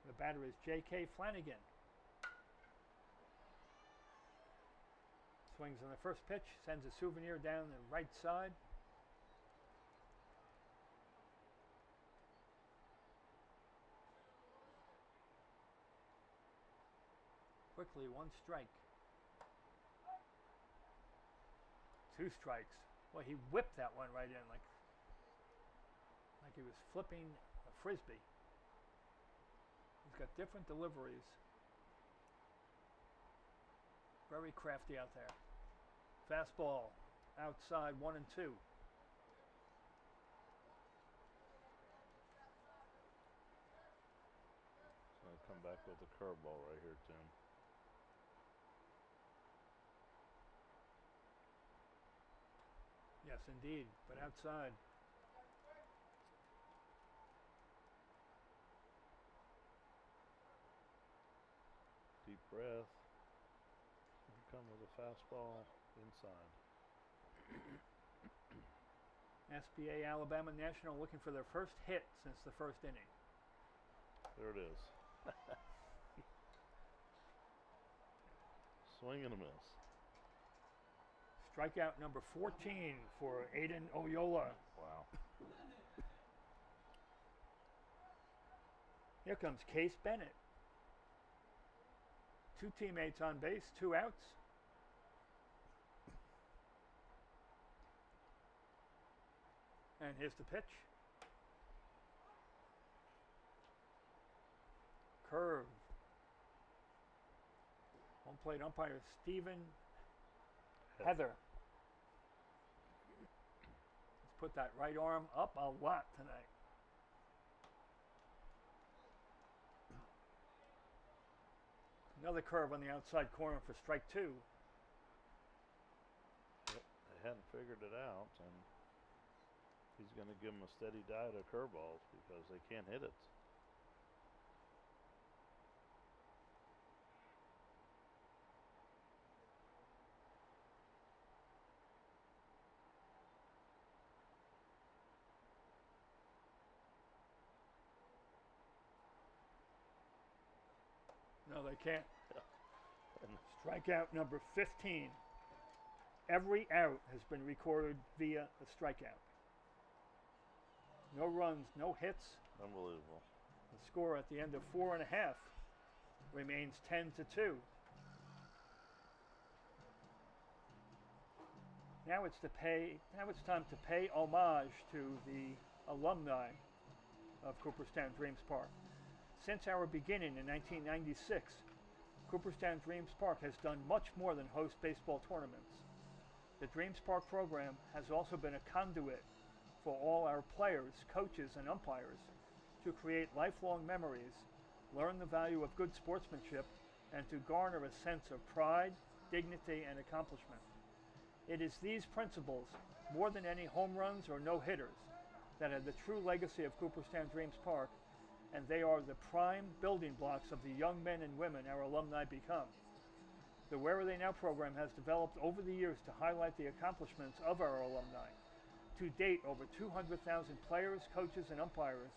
The batter is J.K. Flanagan. Swings on the first pitch, sends a souvenir down the right side. Quickly, 1 strike. 2 strikes. Well, he whipped that one right in like he was flipping a frisbee. He's got different deliveries. Very crafty out there. Fastball outside, 1 and 2. So I'll come back with a curveball right here, Tim. Yes, indeed, but outside. Deep breath. Here come with a fastball inside. SBA Alabama National looking for their first hit since the first inning. There it is. Swing and a miss. Strikeout number 14 for Aiden Oyola. Wow. Here comes Case Bennett. 2 teammates on base, 2 outs. And here's the pitch. Curve. Home plate umpire Stephen Heather. Let's put that right arm up a lot tonight. Another curve on the outside corner for strike 2. Yep, they hadn't figured it out, and he's going to give them a steady diet of curveballs because they can't hit it. No, they can't. Strikeout number 15. Every out has been recorded via a strikeout. No runs, no hits. Unbelievable. The score at the end of 4 1/2 remains 10-2. Now it's time to pay homage to the alumni of Cooperstown Dreams Park. Since our beginning in 1996, Cooperstown Dreams Park has done much more than host baseball tournaments. The Dreams Park program has also been a conduit for all our players, coaches, and umpires to create lifelong memories, learn the value of good sportsmanship, and to garner a sense of pride, dignity, and accomplishment. It is these principles, more than any home runs or no-hitters, that are the true legacy of Cooperstown Dreams Park, and they are the prime building blocks of the young men and women our alumni become. The Where Are They Now program has developed over the years to highlight the accomplishments of our alumni. To date, over 200,000 players, coaches, and umpires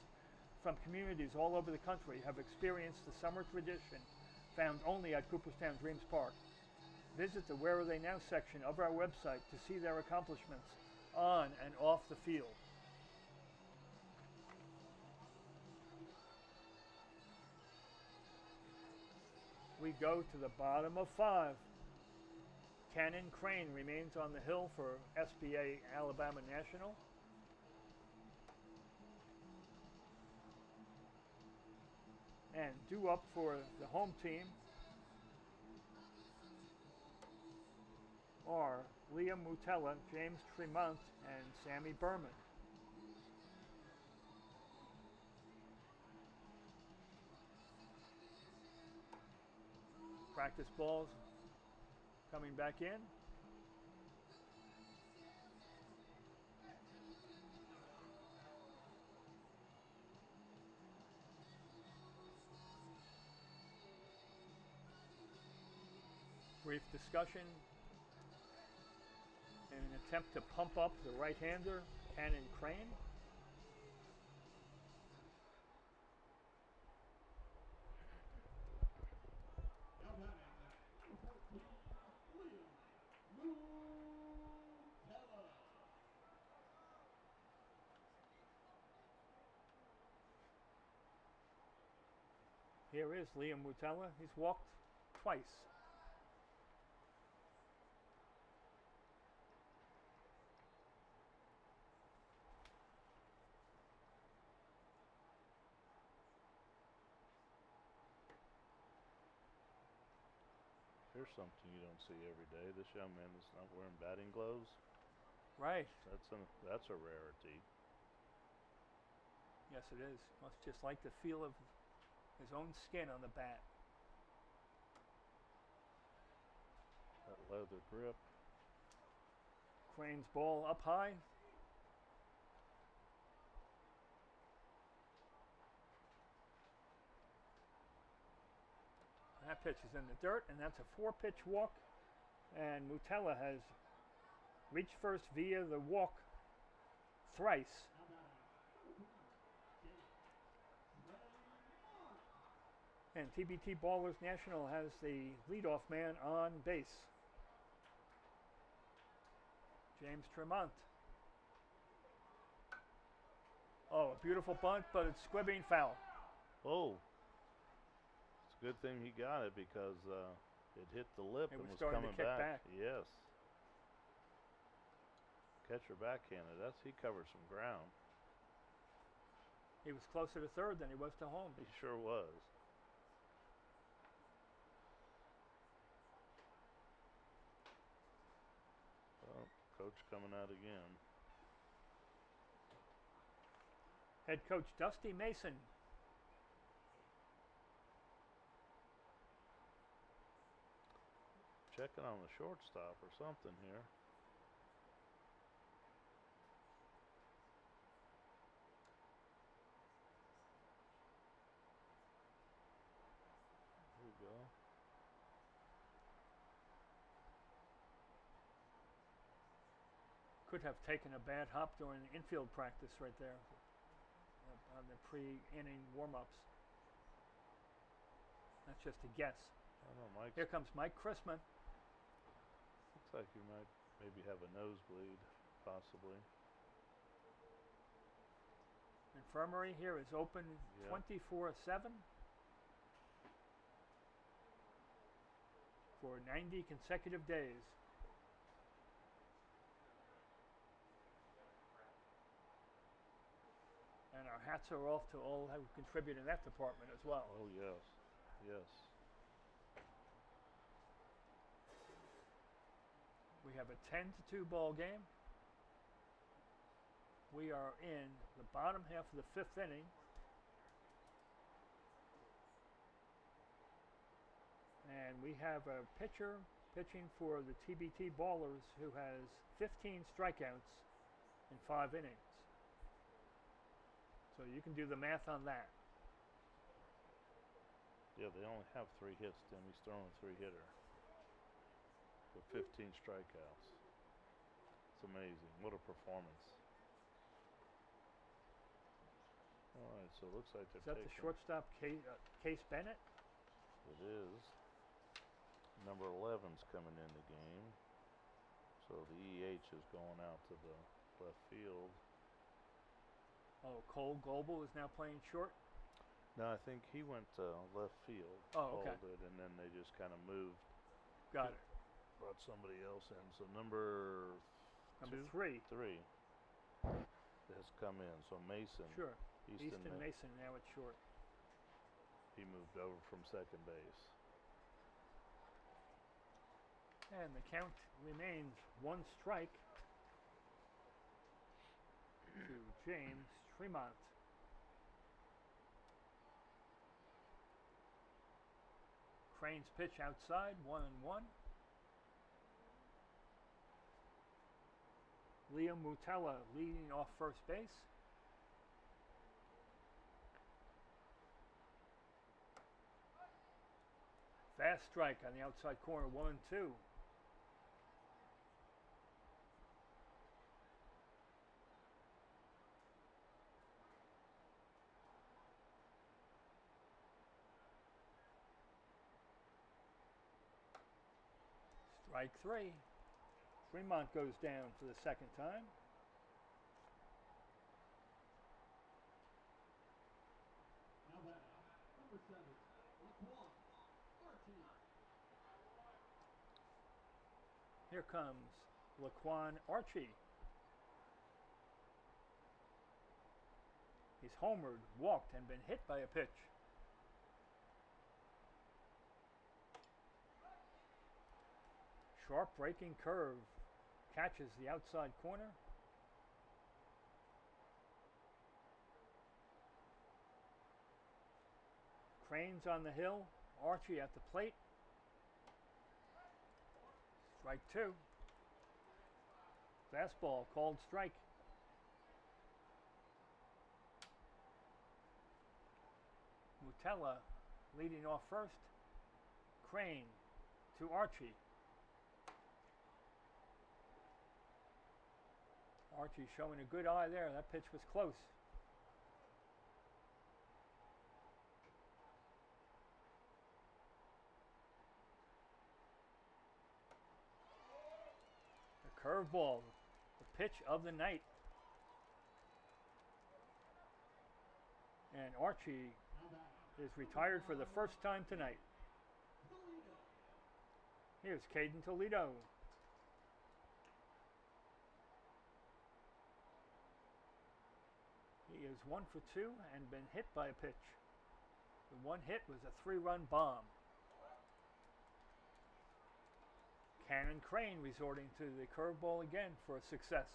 from communities all over the country have experienced the summer tradition found only at Cooperstown Dreams Park. Visit the Where Are They Now section of our website to see their accomplishments on and off the field. We go to the bottom of 5. Cannon Crane remains on the hill for SBA Alabama National. And due up for the home team are Liam Mutella, James Tremont, and Sammy Berman. Practice balls coming back in. Brief discussion in an attempt to pump up the right-hander, Cannon Crane. Here is Liam Mutella. He's walked twice. Here's something you don't see every day. This young man is not wearing batting gloves. Right. That's a rarity. Yes, it is. Must just like the feel of his own skin on the bat. That leather grip. Crane's ball up high. That pitch is in the dirt, and that's a 4-pitch walk. And Mutella has reached first via the walk thrice. And TBT Ballers National has the leadoff man on base. James Tremont. Oh, a beautiful bunt, but it's squibbing foul. Oh. It's a good thing he got it because it hit the lip and was starting coming to kick back. Yes. Catcher backhanded. He covered some ground. He was closer to third than he was to home. He sure was. Well, coach coming out again. Head coach Dusty Mason. Checking on the shortstop or something here. There we go. Could have taken a bad hop during infield practice right there on the pre-inning warm-ups. That's just a guess. I don't know, Mike. Here comes Mike Chrisman. Looks like you might maybe have a nosebleed, possibly. Infirmary here is open 24/7 for 90 consecutive days. And our hats are off to all who contribute in that department as well. Oh, yes. Yes. We have a 10-2 ball game. We are in the bottom half of the 5th inning. And we have a pitcher pitching for the TBT Ballers who has 15 strikeouts in 5 innings. So you can do the math on that. Yeah, they only have 3 hits, Tim. He's throwing a 3-hitter with 15 strikeouts. It's amazing. What a performance. All right, so it looks like they're taking... Is that the shortstop, Case Bennett? It is. Number 11's coming in the game. So the EH is going out to the left field. Oh, Cole Goebel is now playing short? No, I think he went to left field. Oh, okay. Folded, and then they just kind of moved. Got it. Brought somebody else in. So number 3 has come in. So Mason. Sure. Easton Mason now at short. He moved over from second base. And the count remains 1 strike to James Tremont. Crane's pitch outside, 1-1. Liam Mutella leading off first base. Fast strike on the outside corner, 1-2. Strike 3. Tremont goes down for the second time. Here comes Laquan Archie. He's homered, walked, and been hit by a pitch. Sharp breaking curve catches the outside corner. Cranes on the hill, Archie at the plate. Strike two. Fastball called strike. Mutella leading off first. Crane to Archie. Archie showing a good eye there. That pitch was close. The curveball, the pitch of the night. And Archie is retired for the first time tonight. Here's Caden Toledo. He is 1 for 2 and been hit by a pitch. The one hit was a 3-run bomb. Cannon Crane resorting to the curveball again for a success.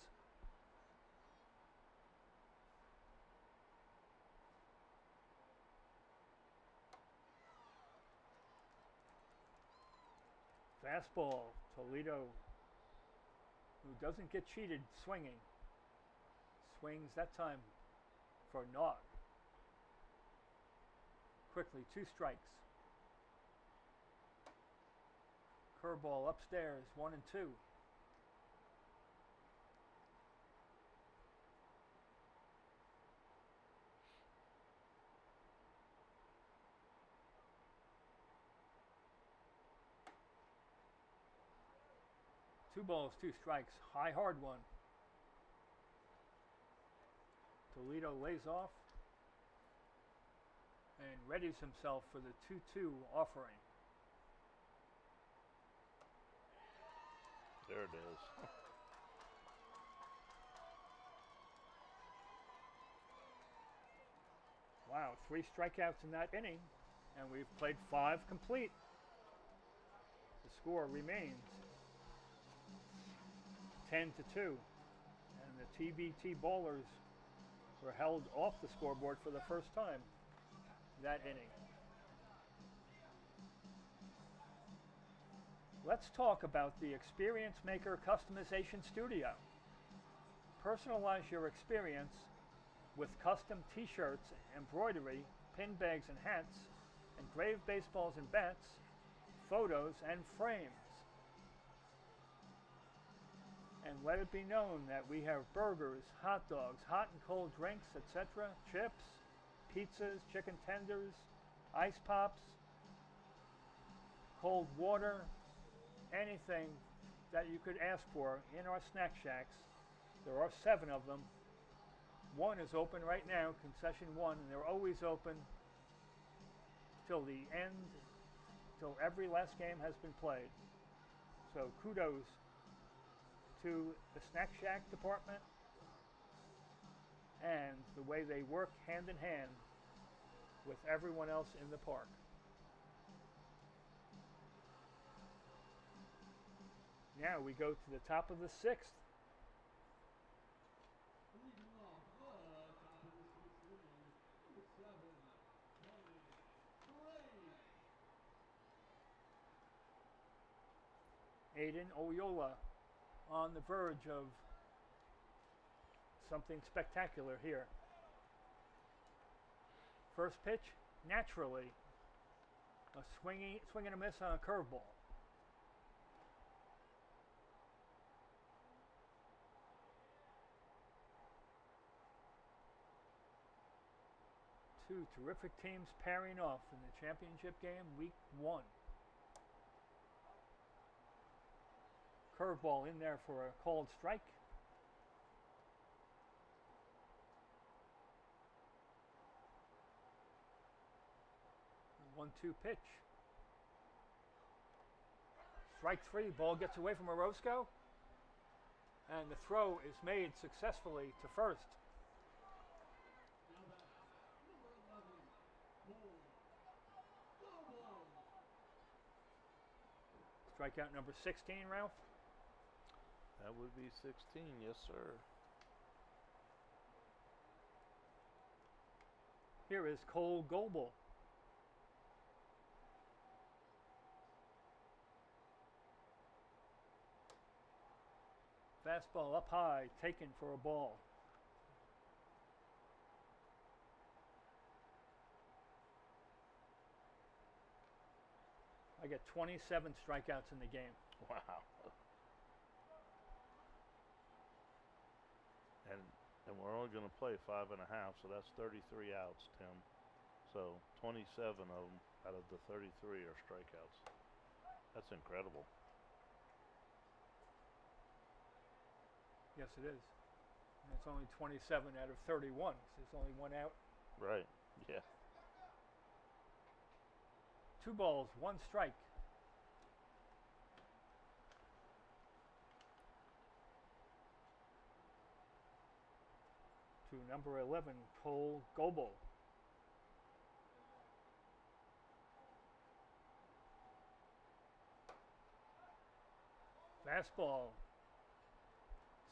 Fastball, Toledo, who doesn't get cheated swinging. Swings that time for naught. Quickly, 2 strikes. Curveball upstairs, 1 and 2. Two balls, 2 strikes. High, hard one. Toledo lays off and readies himself for the 2-2 offering. There it is. Wow, 3 strikeouts in that inning, and we've played 5 complete. The score remains 10-2, and the TBT bowlers were held off the scoreboard for the first time that inning. Let's talk about the Experience Maker Customization Studio. Personalize your experience with custom t-shirts, embroidery, pin bags and hats, engraved baseballs and bats, photos and frames. And let it be known that we have burgers, hot dogs, hot and cold drinks, etc., chips, pizzas, chicken tenders, ice pops, cold water, anything that you could ask for in our snack shacks. There are 7 of them. 1 is open right now, concession 1, and they're always open till the end, till every last game has been played. So kudos to the snack shack department and the way they work hand in hand with everyone else in the park. Now we go to the top of the 6th. Aiden Oyola on the verge of something spectacular here. First pitch, naturally, a swing and a miss on a curveball. Two terrific teams pairing off in the championship game, week 1. Curveball in there for a called strike. A 1-2 pitch. Strike three, ball gets away from Orozco. And the throw is made successfully to first. Strikeout number 16, Ralph. That would be 16, yes, sir. Here is Cole Goebel. Fastball up high, taken for a ball. I get 27 strikeouts in the game. Wow. And we're only going to play 5.5, so that's 33 outs, Tim. So 27 of them out of the 33 are strikeouts. That's incredible. Yes, it is. And it's only 27 out of 31. So there's only one out. Right. Yeah. 2 balls, 1 strike. To number 11, Cole Goebel. Fastball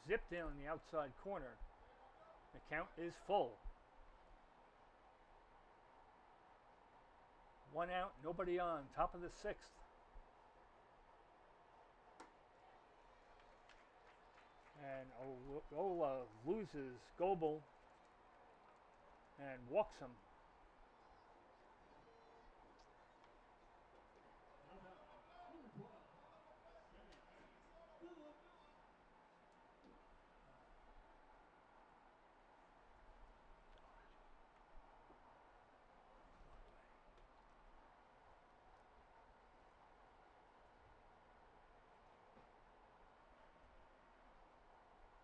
zipped in on the outside corner. The count is full. 1 out, nobody on, top of the 6th. And Ola loses Goebel and walks him.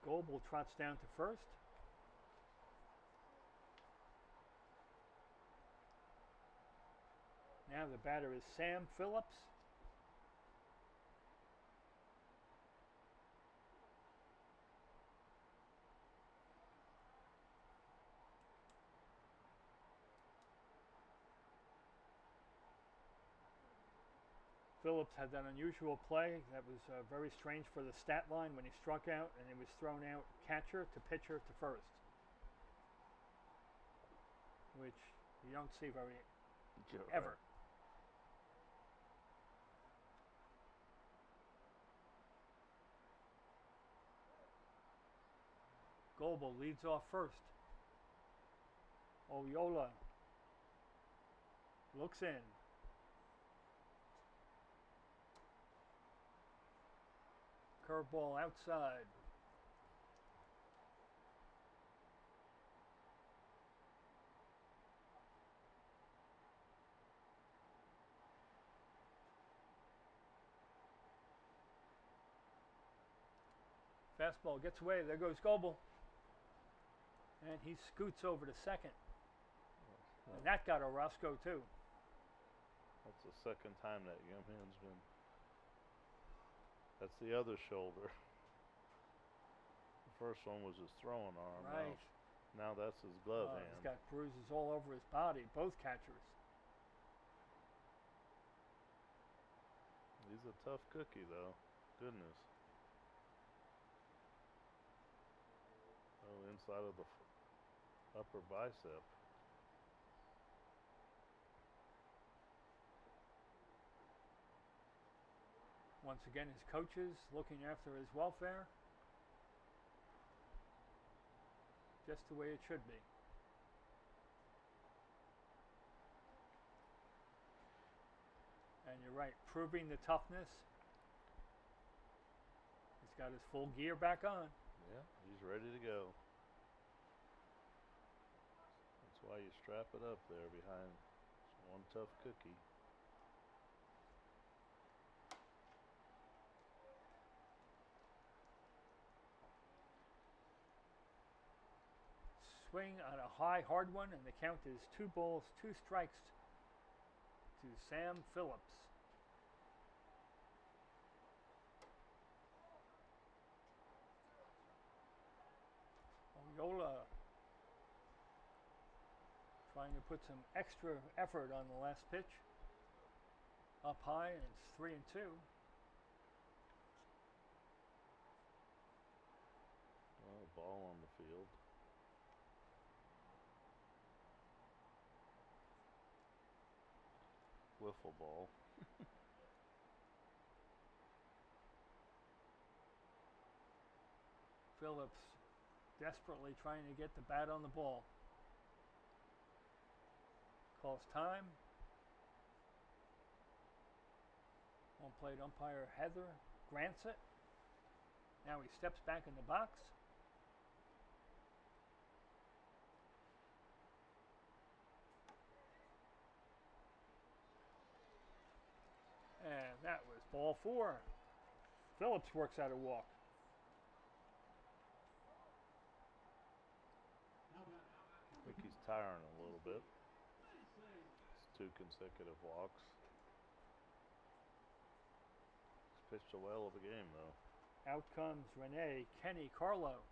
Goebel trots down to first. Now the batter is Sam Phillips. Phillips had that unusual play that was very strange for the stat line when he struck out and he was thrown out catcher to pitcher to first, which you don't see very ever. Goebel leads off first. Oyola looks in. Curveball outside. Fastball gets away. There goes Goebel. And he scoots over to second. And that got Orozco too. That's the second time that young man's been. That's the other shoulder. The first one was his throwing arm. Right. Now that's his glove hand. He's got bruises all over his body, both catchers. He's a tough cookie, though. Goodness. Oh, inside of the upper bicep. Once again, his coaches looking after his welfare. Just the way it should be. And you're right, proving the toughness. He's got his full gear back on. Yeah, he's ready to go. That's why you strap it up there behind one tough cookie. Swing on a high, hard one, and the count is 2 balls, 2 strikes to Sam Phillips. Oyola trying to put some extra effort on the last pitch. Up high, and it's 3-2. Ball on the field. Wiffle ball. Phillips desperately trying to get the bat on the ball. Calls time. Home plate umpire Heather grants it. Now he steps back in the box. And that was ball 4. Phillips works out a walk. I think he's tiring a little bit. It's 2 consecutive walks. He's pitched a whale of a game, though. Out comes Renee Kenny Carlo.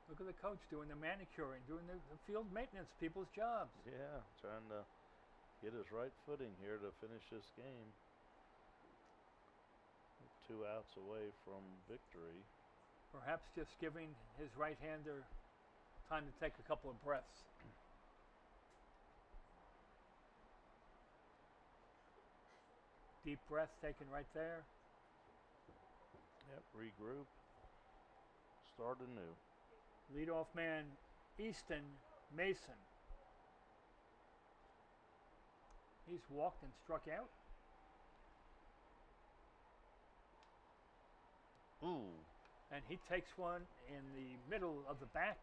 Look at the coach doing the manicuring, doing the field maintenance, people's jobs. Yeah, trying to get his right footing here to finish this game. 2 outs away from victory. Perhaps just giving his right-hander time to take a couple of breaths. Deep breath taken right there. Yep, regroup. Start anew. Leadoff man, Easton Mason. He's walked and struck out. Ooh. And he takes one in the middle of the back.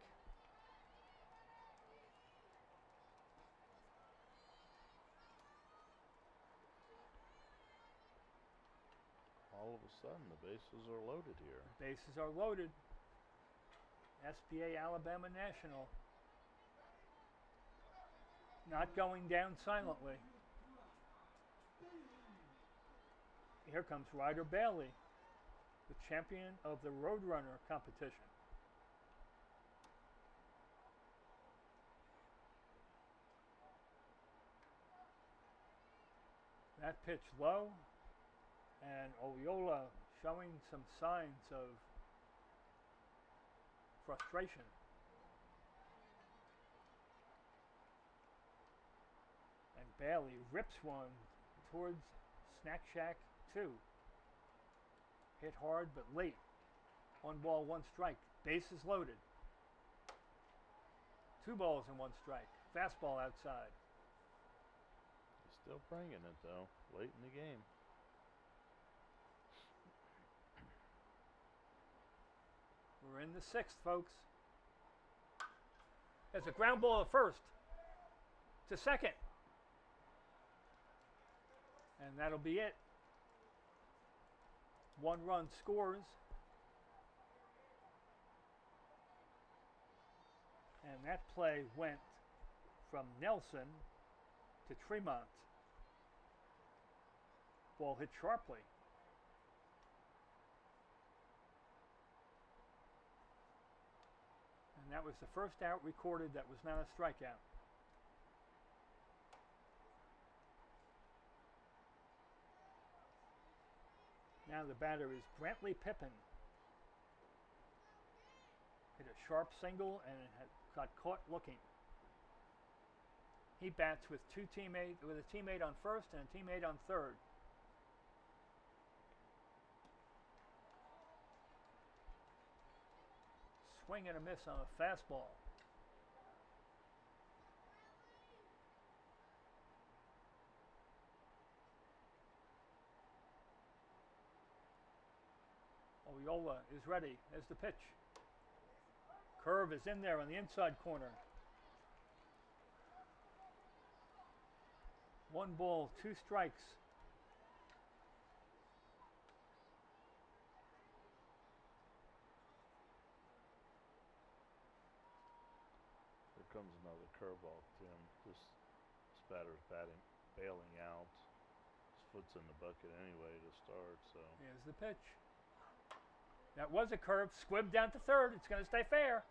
All of a sudden, the bases are loaded here. The bases are loaded. SBA Alabama National. Not going down silently. Here comes Ryder Bailey, the champion of the Roadrunner competition. That pitch low, and Oyola showing some signs of frustration. And Bailey rips one towards Snack Shack 2. Hit hard but late. 1 ball, 1 strike. Bases loaded. 2 balls and 1 strike. Fastball outside. He's still bringing it though, late in the game. We're in the 6th, folks. There's a ground ball to first. To second. And that'll be it. 1 run scores. And that play went from Nelson to Tremont. Ball hit sharply. And that was the first out recorded that was not a strikeout. Now the batter is Brantley Pippin. Hit a sharp single and it got caught looking. He bats with a teammate on first and a teammate on third. Swing and a miss on a fastball. Oyola is ready. There's the pitch. Curve is in there on the inside corner. 1 ball, 2 strikes. The comes another curveball, Tim. This batter's bailing out. His foot's in the bucket anyway to start, so. Here's the pitch. That was a curve, squibbed down to third. It's going to stay fair.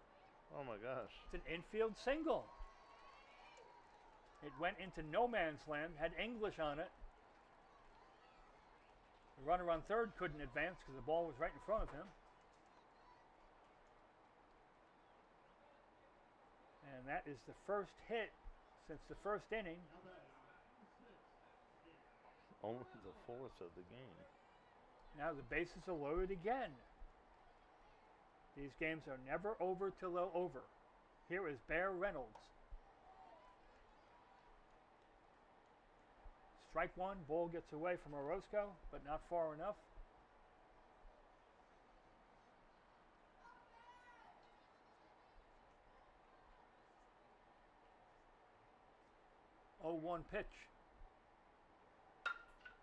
Oh my gosh. It's an infield single. It went into no man's land, had English on it. The runner on third couldn't advance because the ball was right in front of him. And that is the first hit since the first inning. Only the fourth of the game. Now the bases are loaded again. These games are never over till they're over. Here is Bear Reynolds. Strike one, ball gets away from Orozco, but not far enough. Oh, 1 pitch.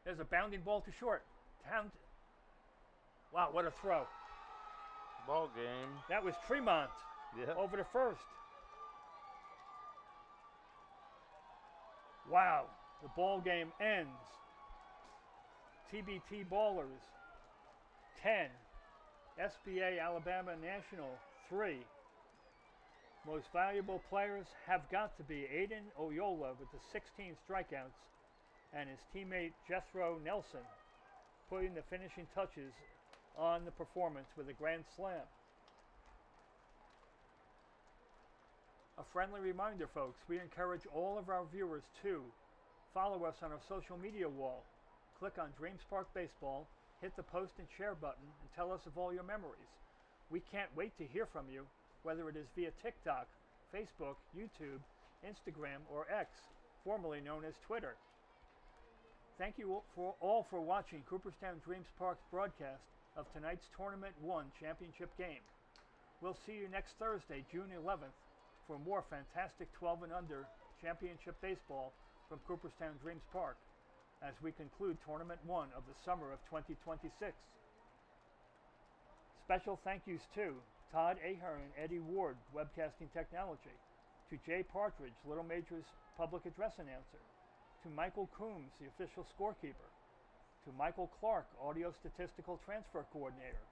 There's a bounding ball to short. Down. Wow, what a throw. Ball game. That was Tremont over to first. Wow, the ball game ends. TBT Ballers 10, SBA Alabama National 3. Most valuable players have got to be Aiden Oyola with the 16 strikeouts and his teammate Jethro Nelson putting the finishing touches on the performance with a grand slam. A friendly reminder, folks, we encourage all of our viewers to follow us on our social media wall. Click on Dreams Park Baseball, hit the post and share button, and tell us of all your memories. We can't wait to hear from you, whether it is via TikTok, Facebook, YouTube, Instagram, or X, formerly known as Twitter. Thank you all for watching Cooperstown Dreams Park's broadcast of tonight's Tournament 1 championship game. We'll see you next Thursday, June 11th, for more fantastic 12 and under championship baseball from Cooperstown Dreams Park as we conclude Tournament 1 of the summer of 2026. Special thank yous to Todd Ahern and Eddie Ward, webcasting technology, to Jay Partridge, Little Major's public address announcer, to Michael Coombs, the official scorekeeper, to Michael Clark, audio statistical transfer coordinator,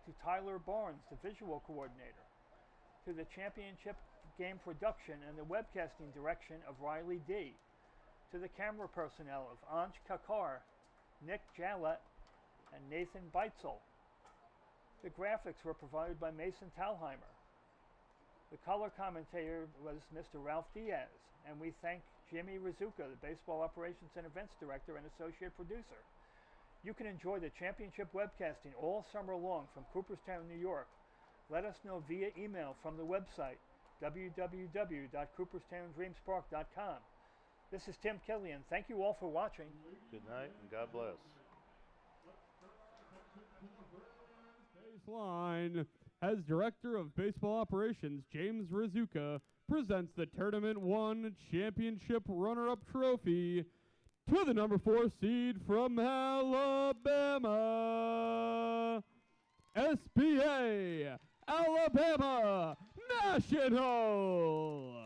to Tyler Barnes, the visual coordinator, to the championship game production and the webcasting direction of Riley D., to the camera personnel of Anj Kakar, Nick Jallett, and Nathan Beitzel. The graphics were provided by Mason Talheimer. The color commentator was Mr. Ralph Diaz, and we thank Jimmy Rizuka, the Baseball Operations and Events Director and Associate Producer. You can enjoy the championship webcasting all summer long from Cooperstown, New York. Let us know via email from the website, www.cooperstowndreamspark.com. This is Tim Killian. Thank you all for watching. Good night and God bless. Baseline, as Director of Baseball Operations, James Rizuka presents the Tournament 1 Championship Runner-Up Trophy to the number 4 seed from Alabama, SBA Alabama National.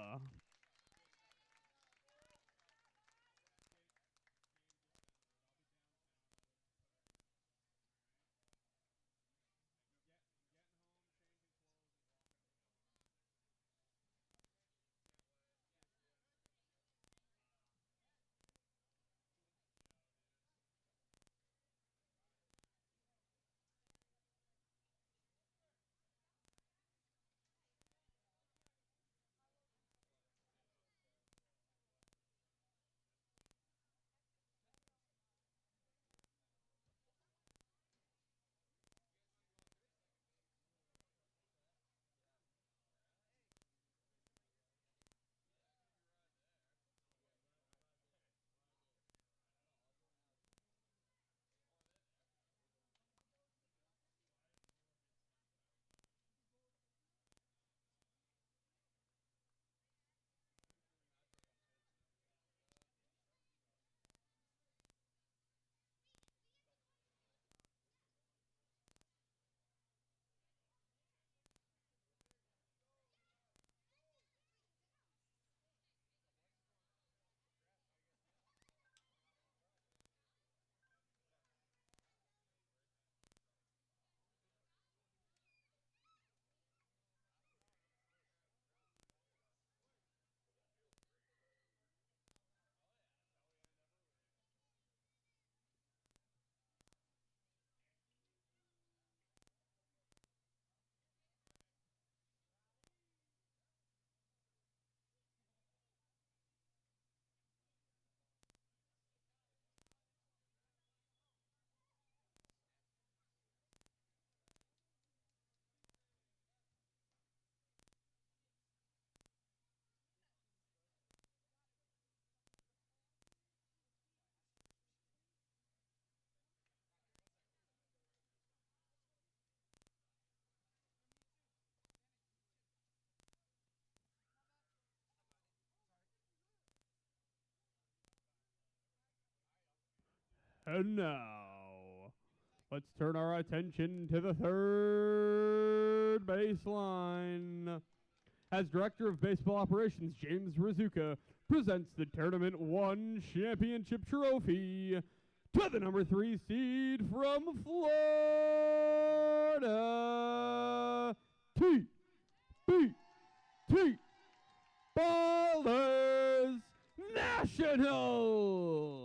And now, let's turn our attention to the third baseline. As Director of Baseball Operations, James Rizuka presents the Tournament 1 Championship Trophy to the number 3 seed from Florida, TBT Ballers National.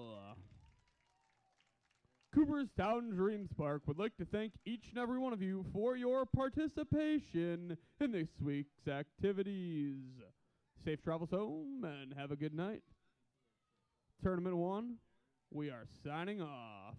Cooperstown Dreams Park would like to thank each and every one of you for your participation in this week's activities. Safe travels home and have a good night. Tournament 1, we are signing off.